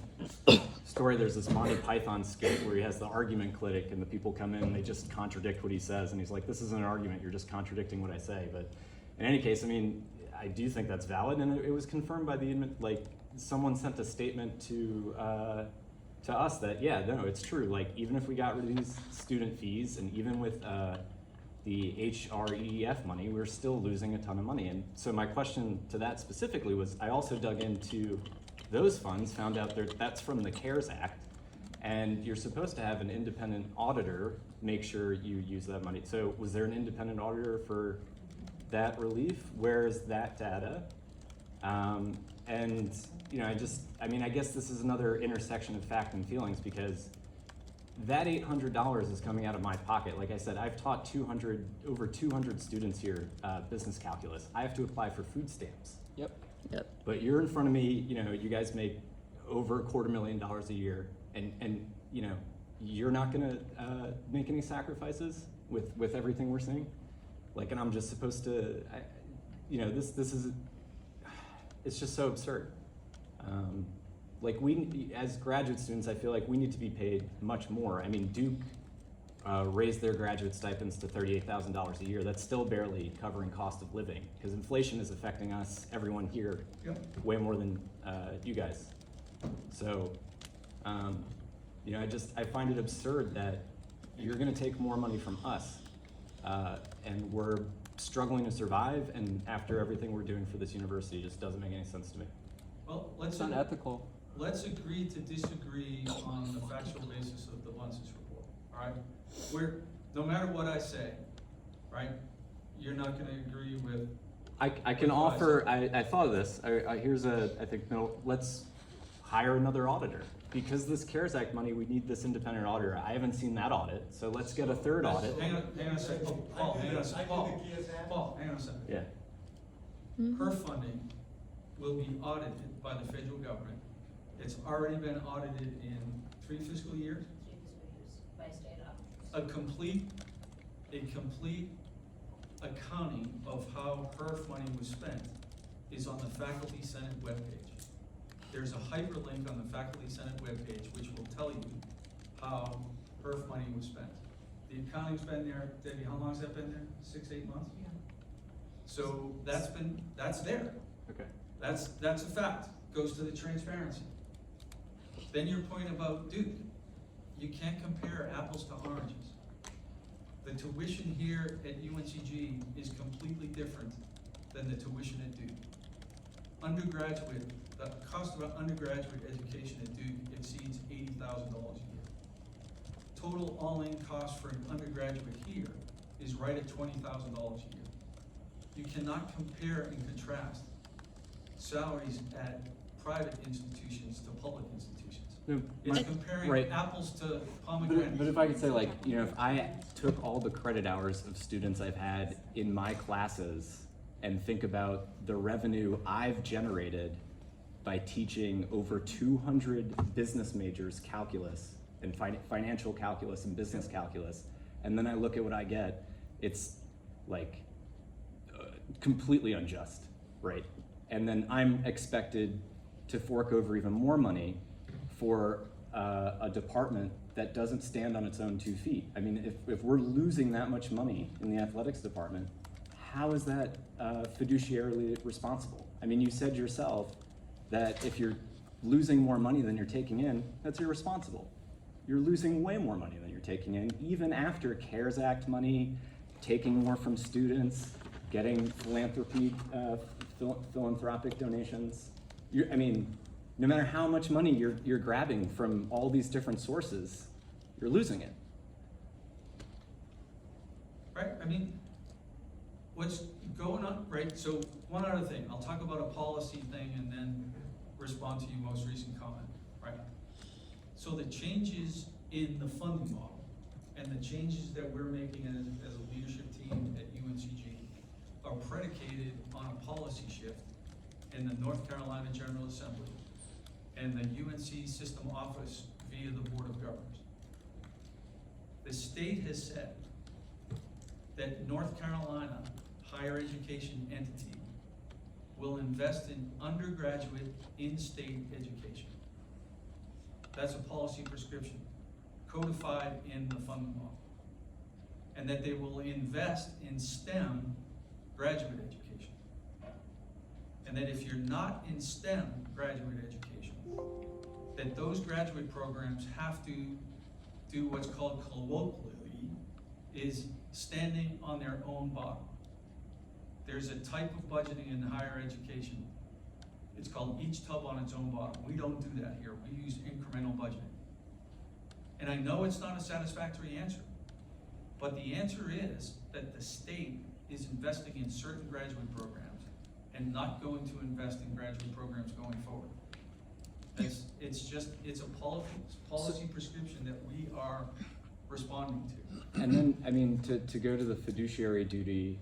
story. There's this Monty Python skit where he has the argument clinic, and the people come in and they just contradict what he says. And he's like, this isn't an argument, you're just contradicting what I say. But in any case, I do think that's valid, and it was confirmed by someone sent a statement to us that, it's true. Even if we got rid of these student fees, and even with the HREEF money, we're still losing a ton of money. And so my question to that specifically was, I also dug into those funds, found out that's from the CARES Act, and you're supposed to have an independent auditor make sure you use that money. So was there an independent auditor for that relief? Where is that data? And I guess this is another intersection of fact and feelings, because that $800 is coming out of my pocket. Like I said, I've taught over 200 students here business calculus. I have to apply for food stamps. Yep. But You're in front of me, you guys make over $250,000 a year, and you're not gonna make any sacrifices with everything we're seeing. And I'm just supposed to, this is, it's just so absurd. We, as graduate students, I feel like we need to be paid much more. Duke raised their graduate stipends to $38,000 a year. That's still barely covering cost of living, because inflation is affecting us, everyone here, way more than you guys. So, I find it absurd that you're gonna take more money from us, and we're struggling to survive, and after everything we're doing for this university, it just doesn't make any sense to me. Well, It's unethical. let's agree to disagree on the factual basis of the Buncer's report, all right? No matter what I say, right, you're not gonna agree with. I can offer, I thought of this, let's hire another auditor. Because this CARES Act money, we need this independent auditor. I haven't seen that audit, so let's get a third audit. Hang on a second, Paul, hang on a second, Paul, hang on a second. Yeah. Her funding will be audited by the federal government. It's already been audited in 3 fiscal years. By state officers. A complete accounting of how her money was spent is on the Faculty Senate webpage. There's a hyperlink on the Faculty Senate webpage which will tell you how her money was spent. The accounting's been there, Debbie, how long's that been there? 6, 8 months? Yeah. So that's there. Okay. That's a fact, goes to the transparency. Then your point about Duke, you can't compare apples to oranges. The tuition here at UNCG is completely different than the tuition at Duke. The cost of an undergraduate education at Duke exceeds $80,000 a year. Total all-in cost for an undergraduate here is right at $20,000 a year. You cannot compare and contrast salaries at private institutions to public institutions. It's comparing right. apples to pomegranates. But if I could say, if I took all the credit hours of students I've had in my classes and think about the revenue I've generated by teaching over 200 business majors calculus and financial calculus and business calculus, and then I look at what I get, it's like completely unjust, right? And then I'm expected to fork over even more money for a department that doesn't stand on its own 2 feet. I mean, if we're losing that much money in the athletics department, how is that fiduciarily responsible? I mean, you said yourself that if you're losing more money than you're taking in, that's irresponsible. You're losing way more money than you're taking in, even after CARES Act money, taking more from students, getting philanthropic donations. I mean, no matter how much money you're grabbing from all these different sources, you're losing it. Right, I mean, what's going on, right, so one other thing, I'll talk about a policy thing and then respond to your most recent comment, right? So the changes in the funding model and the changes that we're making as a leadership team at UNCG are predicated on a policy shift in the North Carolina General Assembly and the UNC system office via the Board of Governors. The state has said that North Carolina higher education entity will invest in undergraduate in-state education. That's a policy prescription codified in the funding model. And that they will invest in STEM graduate education. And that if you're not in STEM graduate education, that those graduate programs have to do what's called colloquially is standing on their own bottom. There's a type of budgeting in higher education. It's called each tub on its own bottom. We don't do that here. We use incremental budgeting. And I know it's not a satisfactory answer, but the answer is that the state is investing in certain graduate programs and not going to invest in graduate programs going forward. It's a policy prescription that we are responding to. And then, I mean, to go to the fiduciary duty,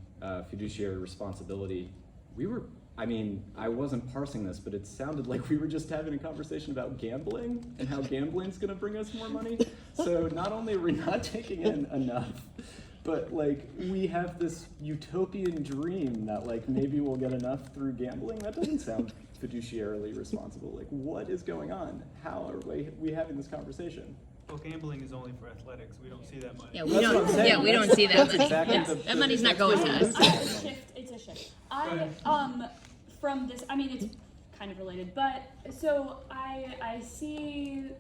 fiduciary responsibility, I wasn't parsing this, but it sounded like we were just having a conversation about gambling and how gambling's gonna bring us more money. So not only are we not taking in enough, but like we have this utopian dream that like maybe we'll get enough through gambling. That doesn't sound fiduciarily responsible. Like what is going on? How are we having this conversation? Well, gambling is only for athletics. We don't see that money. Yeah, we That's what I'm don't. saying. Yeah, we don't see that That's money. exactly Yeah, that money's not going to us. It's a shift. From this, I mean, it's kind of related, but so I see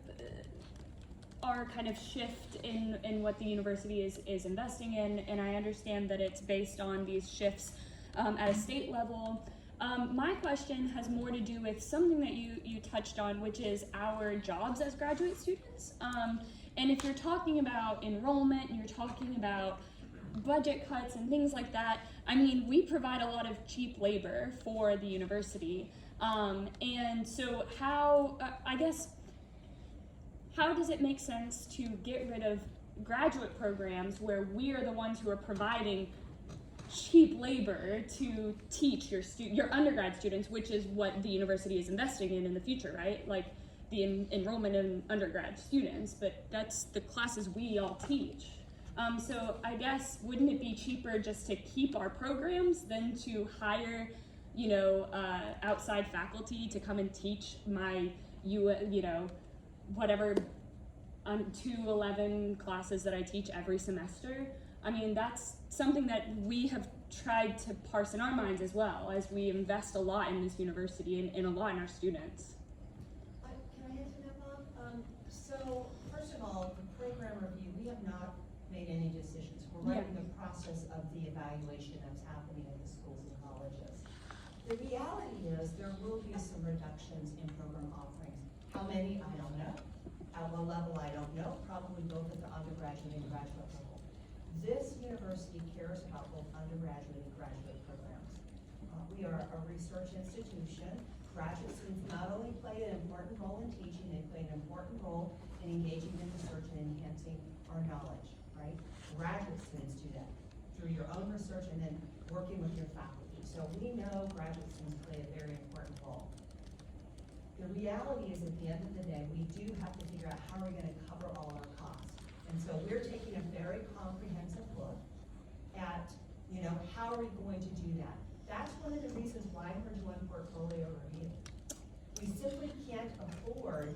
our kind of shift in what the university is investing in, and I understand that it's based on these shifts at a state level. My question has more to do with something that you touched on, which is our jobs as graduate students. And if you're talking about enrollment, and you're talking about budget cuts and things like that, I mean, we provide a lot of cheap labor for the university. And so how does it make sense to get rid of graduate programs where we are the ones who are providing cheap labor to teach your undergrad students, which is what the university is investing in the future, right? Like the enrollment in undergrad students, but that's the classes we all teach. So I guess, wouldn't it be cheaper just to keep our programs than to hire, outside faculty to come and teach my, whatever 211 classes that I teach every semester? I mean, that's something that we have tried to parse in our minds as well, as we invest a lot in this university and a lot in our students. Can I answer that, Bob? So, first of all, the program review, we have not made any decisions. We're right in the process of the evaluation that's happening at the schools and colleges. The reality is there will be some reductions in program offerings. How many, I don't know. At what level, I don't know. Probably both at the undergraduate and graduate level. This university cares about both undergraduate and graduate programs. We are a research institution. Graduate students not only play an important role in teaching, they play an important role in engaging in research and enhancing our knowledge, right? Graduate students do that through your own research and then working with your faculty. So we know graduate students play a very important role. The reality is at the end of the day, we do have to figure out how we're going to cover all our costs. And so we're taking a very comprehensive look at, you know, how are we going to do that? That's one of the reasons why we're doing portfolio review. We simply can't afford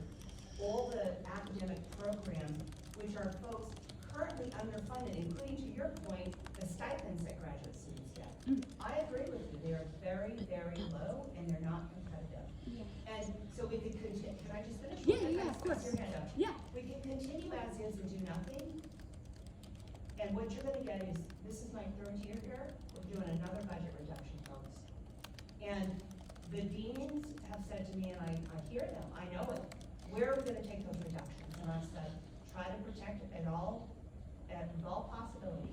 all the academic programs, which are folks currently underfunded, including, to your point, the stipends that graduate students get. I agree with you, they are very, very low and they're not competitive. And so we could continue, can I just finish? Yeah, of course. Your hand up. Yeah. We can continue as is and do nothing. And what you're gonna get is, this is my third year here, we're doing another budget reduction, folks. And the deans have said to me, and I hear them, I know it, where are we gonna take those reductions? And I've said, try to protect at all possibility,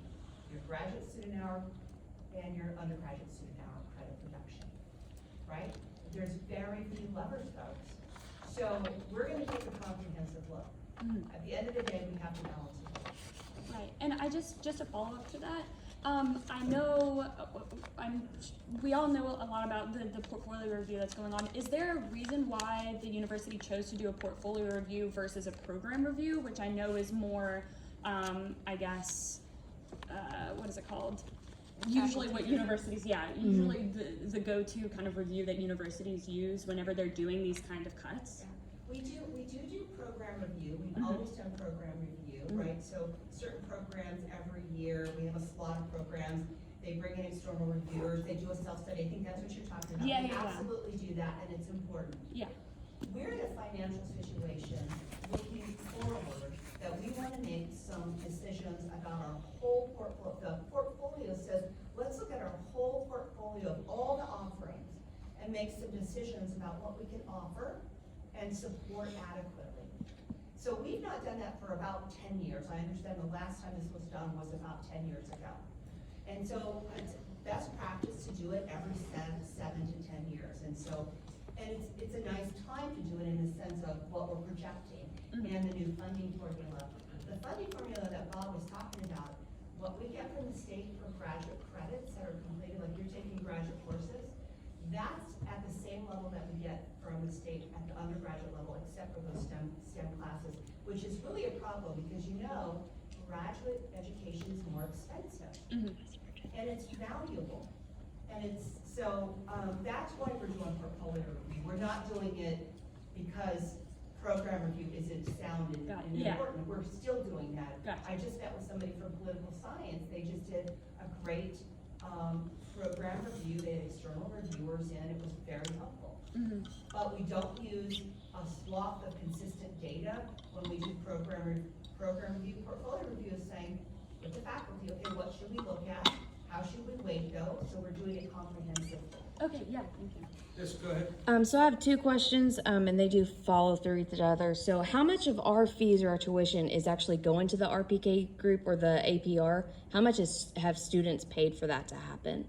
your graduate student hour and your undergraduate student hour credit reduction, right? There's very few levers, folks. So we're gonna take a comprehensive look. At the end of the day, we have to balance it. Right, and I just a follow up to that. I know, we all know a lot about the portfolio review that's going on. Is there a reason why the university chose to do a portfolio review versus a program review, which I know is more, I guess, what is it called? Usually what universities, usually the go-to kind of review that universities use whenever they're doing these kind of cuts. We do program review. We've always done program review, right? So certain programs every year, we have a slot of programs. They bring in external reviewers. They do a self-study. I think that's what you're talking about. We absolutely do that, and it's important. Yeah. We're in a financial situation looking forward that we want to make some decisions about our whole portfolio. The portfolio says, let's look at our whole portfolio of all the offerings and make some decisions about what we can offer and support adequately. So we've not done that for about 10 years. I understand the last time this was done was about 10 years ago. And so it's best practice to do it every 7 to 10 years. And so, and it's a nice time to do it in the sense of what we're projecting and the new funding formula. The funding formula that Bob was talking about, what we get from the state for graduate credits that are completed, like you're taking graduate courses, that's at the same level that we get from the state at the undergraduate level, except for those STEM classes, which is really a problem because you know, graduate education is more expensive. And it's valuable. And it's, so that's why we're doing portfolio review. We're not doing it because program review isn't sound and important. We're still doing that. I just met with somebody from political science. They just did a great program review. They had external reviewers in. It was very helpful. But we don't use a swath of consistent data when we do program review. Portfolio review is saying, with the faculty, okay, what should we look at? How should we weight those? So we're doing it comprehensively. Okay, yeah, thank you. Yes, go ahead. So I have two questions, and they do follow through each other. So how much of our fees or our tuition is actually going to the RPK group or the APR? How much have students paid for that to happen?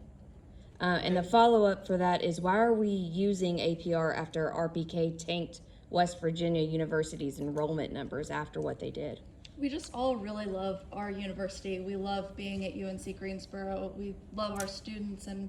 And the follow-up for that is, why are we using APR after RPK tanked West Virginia University's enrollment numbers after what they did? We just all really love our university. We love being at UNC Greensboro. We love our students and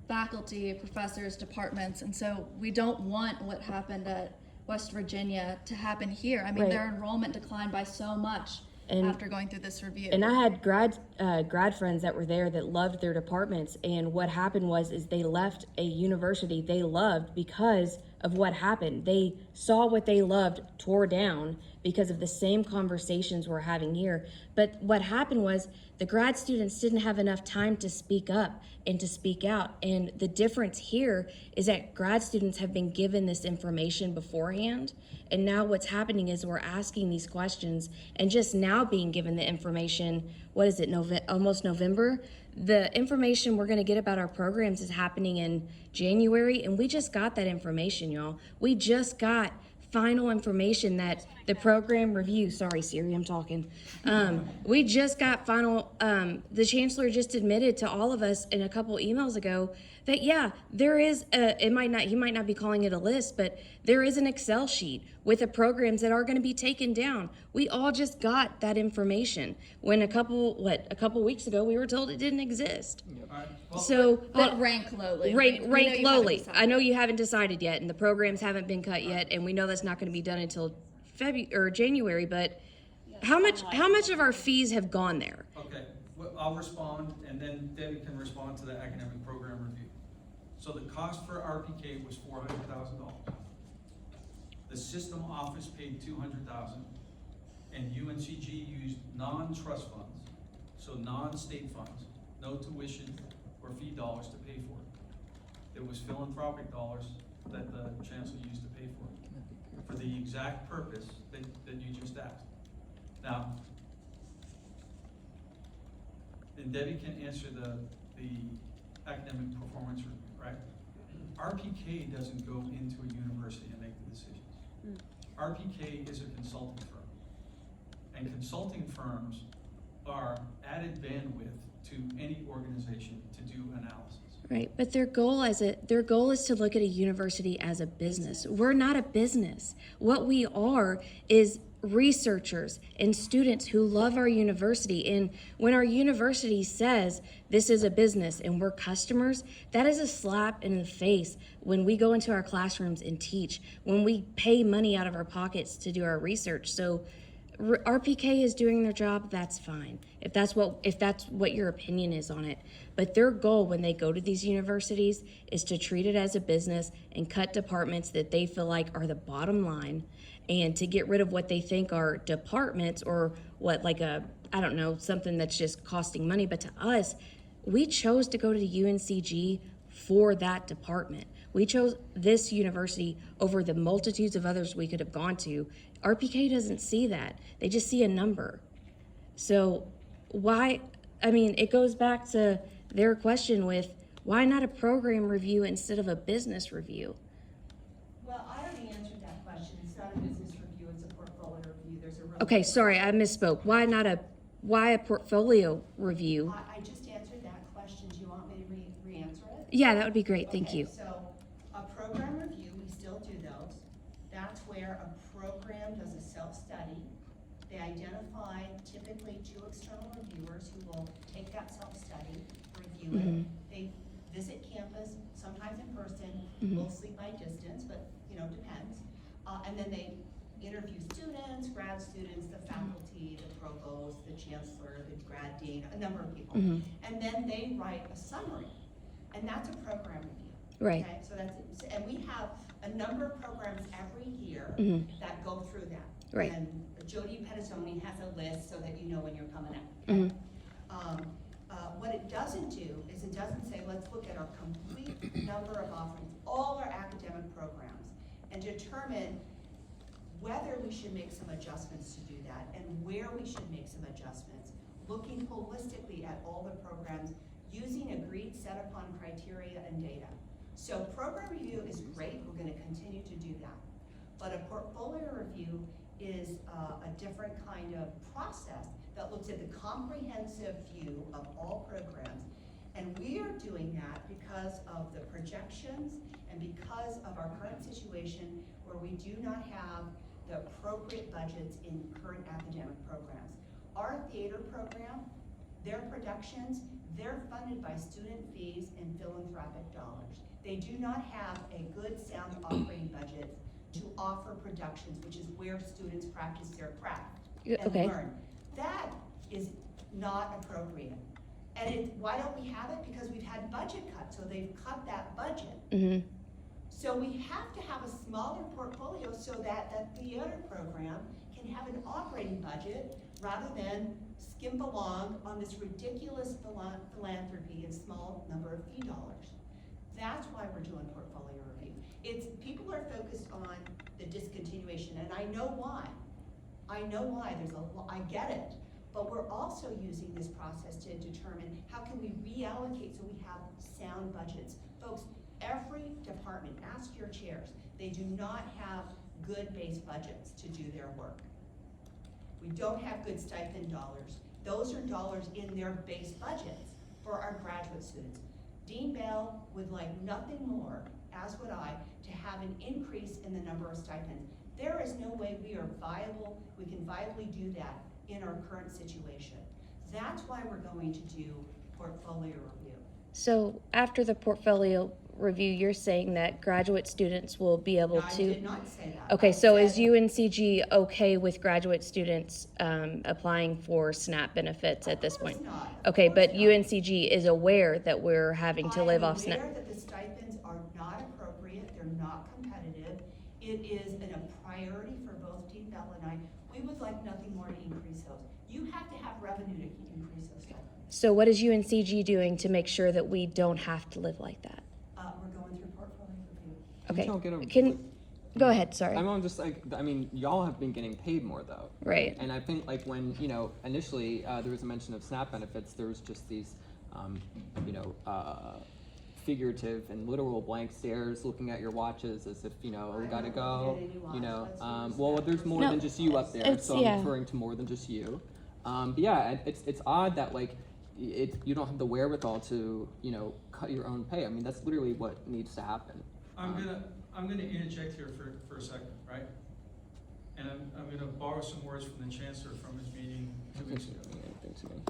faculty, professors, departments, and so we don't want what happened at West Virginia to happen here. I mean, Right. their enrollment declined by so much after going through this review. And I had grad friends that were there that loved their departments, and what happened is they left a university they loved because of what happened. They saw what they loved tore down because of the same conversations we're having here. But what happened was the grad students didn't have enough time to speak up and to speak out. And the difference here is that grad students have been given this information beforehand. And now what's happening is we're asking these questions and just now being given the information, what is it, almost November? The information we're gonna get about our programs is happening in January, and we just got that information, y'all. We just got final information that the program review, sorry Siri, I'm talking. We just got final, the chancellor just admitted to all of us in a couple emails ago that yeah, there is he might not be calling it a list, but there is an Excel sheet with the programs that are gonna be taken down. We all just got that information when a couple weeks ago we were told it didn't exist. So, but rank lowly. Rank lowly. I know you haven't decided yet, and the programs haven't been cut yet, and we know that's not going to be done until February or January. But how much of our fees have gone there? Okay, I'll respond, and then Debbie can respond to the academic program review. So the cost for RPK was $400,000. The system office paid $200,000, and UNCG used non-trust funds, so non-state funds, no tuition or fee dollars to pay for it. It was philanthropic dollars that the chancellor used to pay for it, for the exact purpose that you just asked. Now, and Debbie can answer the academic performance review, right? RPK doesn't go into a university and make the decisions. RPK is a consulting firm. And consulting firms are added bandwidth to any organization to do analysis. Right, but their goal is to look at a university as a business. We're not a business. What we are is researchers and students who love our university. And when our university says this is a business and we're customers, that is a slap in the face when we go into our classrooms and teach, when we pay money out of our pockets to do our research. So RPK is doing their job, that's fine. If that's what your opinion is on it. But their goal when they go to these universities is to treat it as a business and cut departments that they feel like are the bottom line, and to get rid of what they think are departments or what, like something that's just costing money. But to us, we chose to go to the UNCG for that department. We chose this university over the multitudes of others we could have gone to. RPK doesn't see that. They just see a number. So it goes back to their question with, why not a program review instead of a business review? Well, I already answered that question. It's not a business review, it's a portfolio review. There's a real. Okay, sorry, I misspoke. Why a portfolio review? I just answered that question. Do you want me to re-answer it? Yeah, that would be great, thank you. So a program review, we still do those. That's where a program does a self-study. They identify typically 2 external reviewers who will take that self-study, review it. They visit campus, sometimes in person, mostly by distance, but depends. And then they interview students, grad students, the faculty, the provost, the chancellor, the grad dean, a number of people. And then they write a summary, and that's a program review. Right. Okay, so and we have a number of programs every year that go through that. Right. And Jody Pettizoni has a list so that you know when you're coming up. What it doesn't do is it doesn't say, let's look at our complete number of offerings, all our academic programs, and determine whether we should make some adjustments to do that and where we should make some adjustments, looking holistically at all the programs using agreed set upon criteria and data. So program review is great, we're going to continue to do that. But a portfolio review is a different kind of process that looks at the comprehensive view of all programs. And we are doing that because of the projections and because of our current situation where we do not have the appropriate budgets in current academic programs. Our theater program, their productions, they're funded by student fees and philanthropic dollars. They do not have a good sound operating budget to offer productions, which is where students practice their craft and learn. That is not appropriate. And why don't we have it? Because we've had budget cuts, so they've cut that budget. So we have to have a smaller portfolio so that the theater program can have an operating budget rather than skimp along on this ridiculous philanthropy and small number of fee dollars. That's why we're doing portfolio review. People are focused on the discontinuation, and I know why. I get it. But we're also using this process to determine how can we reallocate so we have sound budgets. Folks, every department, ask your chairs, they do not have good base budgets to do their work. We don't have good stipend dollars. Those are dollars in their base budgets for our graduate students. Dean Bell would like nothing more, as would I, to have an increase in the number of stipends. There is no way we can viably do that in our current situation. That's why we're going to do portfolio review. So after the portfolio review, you're saying that graduate students will be able I to. did not say that. Okay, I so is said- UNCG okay with graduate students applying for SNAP benefits at this point? Of course not. Of Okay, course but not. UNCG is aware that we're having to live off SNAP. I'm aware that the stipends are not appropriate, they're not competitive. It is a priority for both Dean Bell and I. We would like nothing more to increase those. You have to have revenue to increase those stipends. So what is UNCG doing to make sure that we don't have to live like that? We're going through portfolio review. Okay, y'all get a- go ahead, sorry. I'm just like, I mean, y'all have been getting paid more though. Right. And I think like when, initially there was a mention of SNAP benefits, there was just these, figurative and literal blank stares looking at your watches as if, we gotta go, well, there's more No, than just you up there, it's- so yeah. I'm referring to more than just you. But yeah, it's odd that like, you don't have the wherewithal to, cut your own pay. I mean, that's literally what needs to happen. I'm gonna interject here for a second, right? And I'm gonna borrow some words from the chancellor from his meeting 2 weeks ago. Anything to me.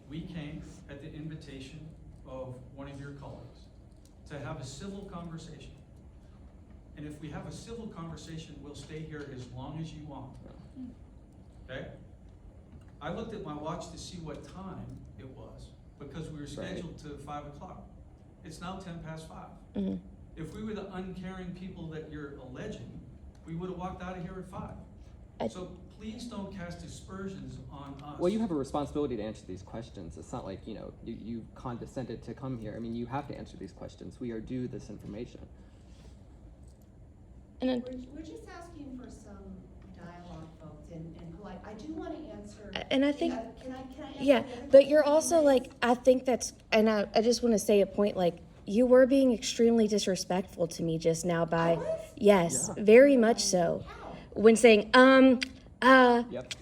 We came at the invitation of one of your colleagues to have a civil conversation. And if we have a civil conversation, we'll stay here as long as you want. Okay? I looked at my watch to see what time it was because we were scheduled to 5 o'clock. It's now 5:10. Mhm. If we were the uncaring people that you're alleging, we would have walked out of here at 5. So please don't cast aspersions on us. Well, you have a responsibility to answer these questions. It's not like, you condescended to come here. I mean, you have to answer these questions. We are due this information. And then, We're just asking for some dialogue, folks, and polite. I do want to answer. And I think- Can I answer yeah, the other but you're question also you like, raised? I think that's, and I just want to say a point, like, you were being extremely disrespectful to me just now by, I was? yes, very much so. How? When saying, Yep.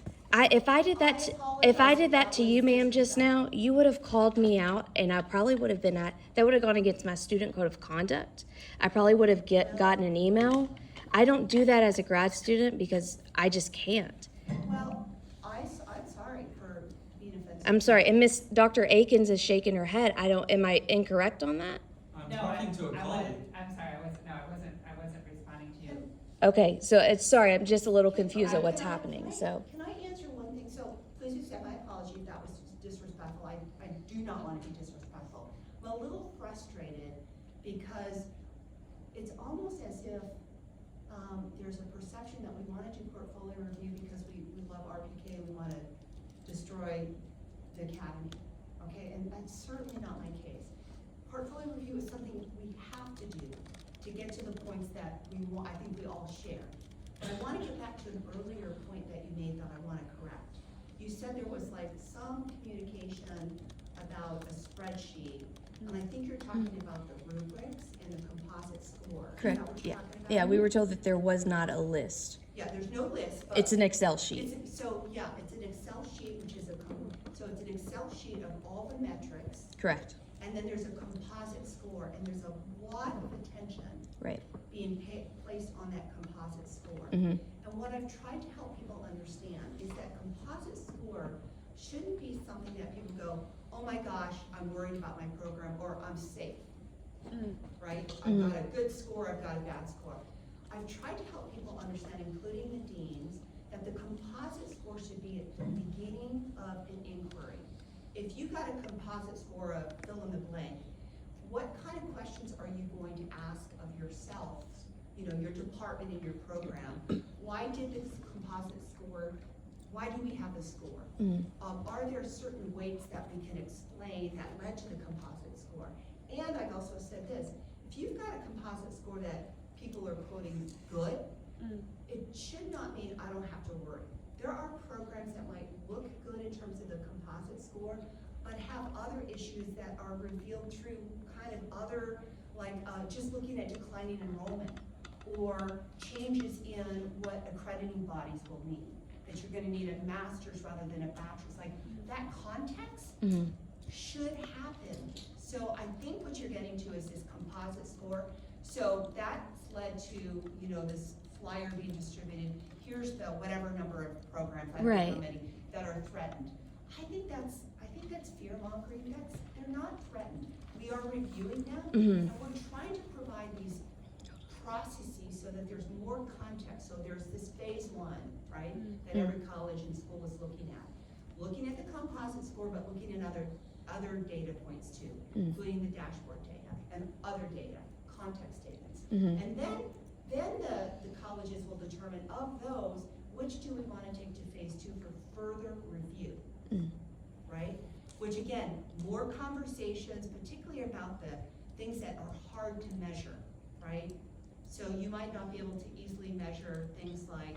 if I did that, if I did that to you, ma'am, just now, you would have called me out, and I probably would have been that would have gone against my student code of conduct. I probably would have gotten an email. I don't do that as a grad student because I just can't. Well, I'm sorry for being offensive. I'm sorry, and Dr. Akins is shaking her head. Am I incorrect on that? I'm talking to a colleague. I'm sorry, I wasn't responding to you. Okay, so sorry, I'm just a little confused at what's happening, so. Can I answer one thing? So please accept my apology if that was disrespectful. I do not want to be disrespectful. I'm a little frustrated because it's almost as if there's a perception that we want to do portfolio review because we love RPK, we want to destroy the academy. Okay, and that's certainly not my case. Portfolio review is something we have to do to get to the points that I think we all share. But I want to get back to an earlier point that you made that I want to correct. You said there was like some communication about a spreadsheet, and I think you're talking about the rubrics and the composite score. Is that Correct, what you're yeah. talking about? Yeah, we were told that there was not a list. Yeah, there's no list, but. It's an Excel sheet. It's an Excel sheet, which is so it's an Excel sheet of all the metrics, Correct, and then there's a composite score, and there's a lot of attention right. being placed on that composite score. Mhm. And what I've tried to help people understand is that composite score shouldn't be something that people go, oh my gosh, I'm worried about my program, or I'm safe, right? I've got a good score, I've got a bad score. I've tried to help people understand, including the deans, that the composite score should be at the beginning of an inquiry. If you got a composite score of fill in the blank, what kind of questions are you going to ask of yourself, your department and your program? Why did this composite score, why do we have the score? Are there certain weights that we can explain that led to the composite score? And I've also said this, if you've got a composite score that people are quoting good, it should not mean I don't have to worry. There are programs that might look good in terms of the composite score, but have other issues that are revealed through kind of other, like just looking at declining enrollment or changes in what accrediting bodies will mean. That you're going to need a master's rather than a bachelor's. Like that context should happen. So I think what you're getting to is this composite score. So that's led to, this flyer being distributed. Here's the whatever number of programs, I don't know how many, that are threatened. I think that's fear mongering. They're not threatened. we are reviewing them, Mhm. and we're trying to provide these processes so that there's more context. So there's this phase one, right, that every college and school is looking at. Looking at the composite score, but looking at other data points too, including the dashboard data and other data, context statements. And then the colleges will determine of those, which do we want to take to phase two for further review, right? Which again, more conversations, particularly about the things that are hard to measure, right? So you might not be able to easily measure things like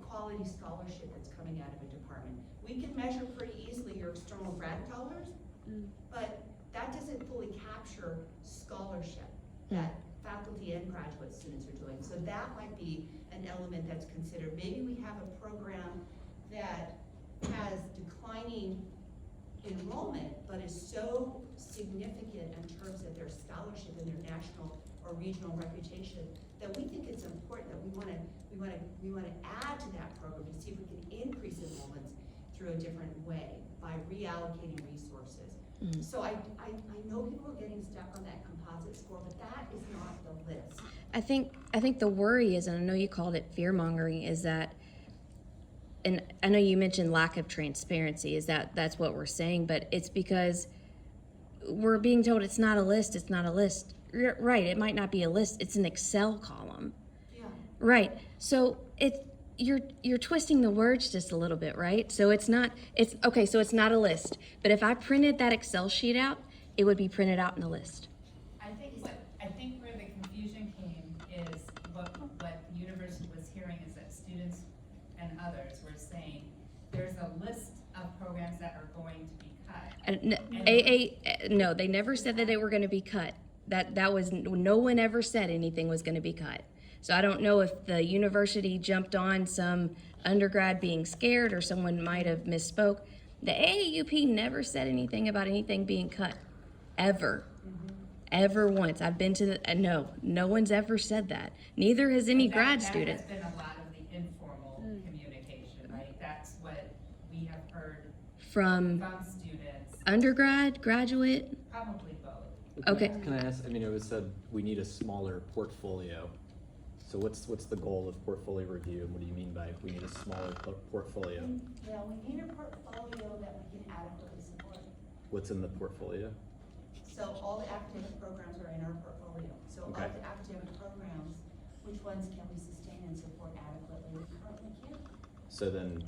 quality scholarship that's coming out of a department. We can measure pretty easily your external grant dollars, but that doesn't fully capture scholarship that faculty and graduate students are doing. So that might be an element that's considered. Maybe we have a program that has declining enrollment, but is so significant in terms of their scholarship and their national or regional reputation that we think it's important that we want to add to that program to see if we can increase enrollments through a different way by reallocating resources. So I know people are getting stuck on that composite score, but that is not the list. I think the worry is, and I know you called it fear mongering, is that, and I know you mentioned lack of transparency, is that's what we're saying, but it's because we're being told it's not a list, it's not a list. Right, it might not be a list, it's an Excel column. Yeah. Right, so you're twisting the words just a little bit, right? So it's not a list, but if I printed that Excel sheet out, it would be printed out in a list. I think where the confusion came is what the university was hearing is that students and others were saying, there's a list of programs that are going to be cut. No, they never said that they were gonna be cut. That was, no one ever said anything was gonna be cut. So I don't know if the university jumped on some undergrad being scared or someone might have misspoke. The AAUP never said anything about anything being cut, ever. Ever once. I've been to no one's ever said that. Neither has any grad student. That has been a lot of the informal communication, right? That's what we have heard From students, undergrad, graduate? probably both. Okay. Can I ask, I mean, it was said we need a smaller portfolio. So what's the goal of portfolio review, and what do you mean by we need a smaller portfolio? Well, we need a portfolio that we can adequately support. What's in the portfolio? So all the academic programs are in our portfolio. So Okay. of the academic programs, which ones can we sustain and support adequately? We currently can't. So then,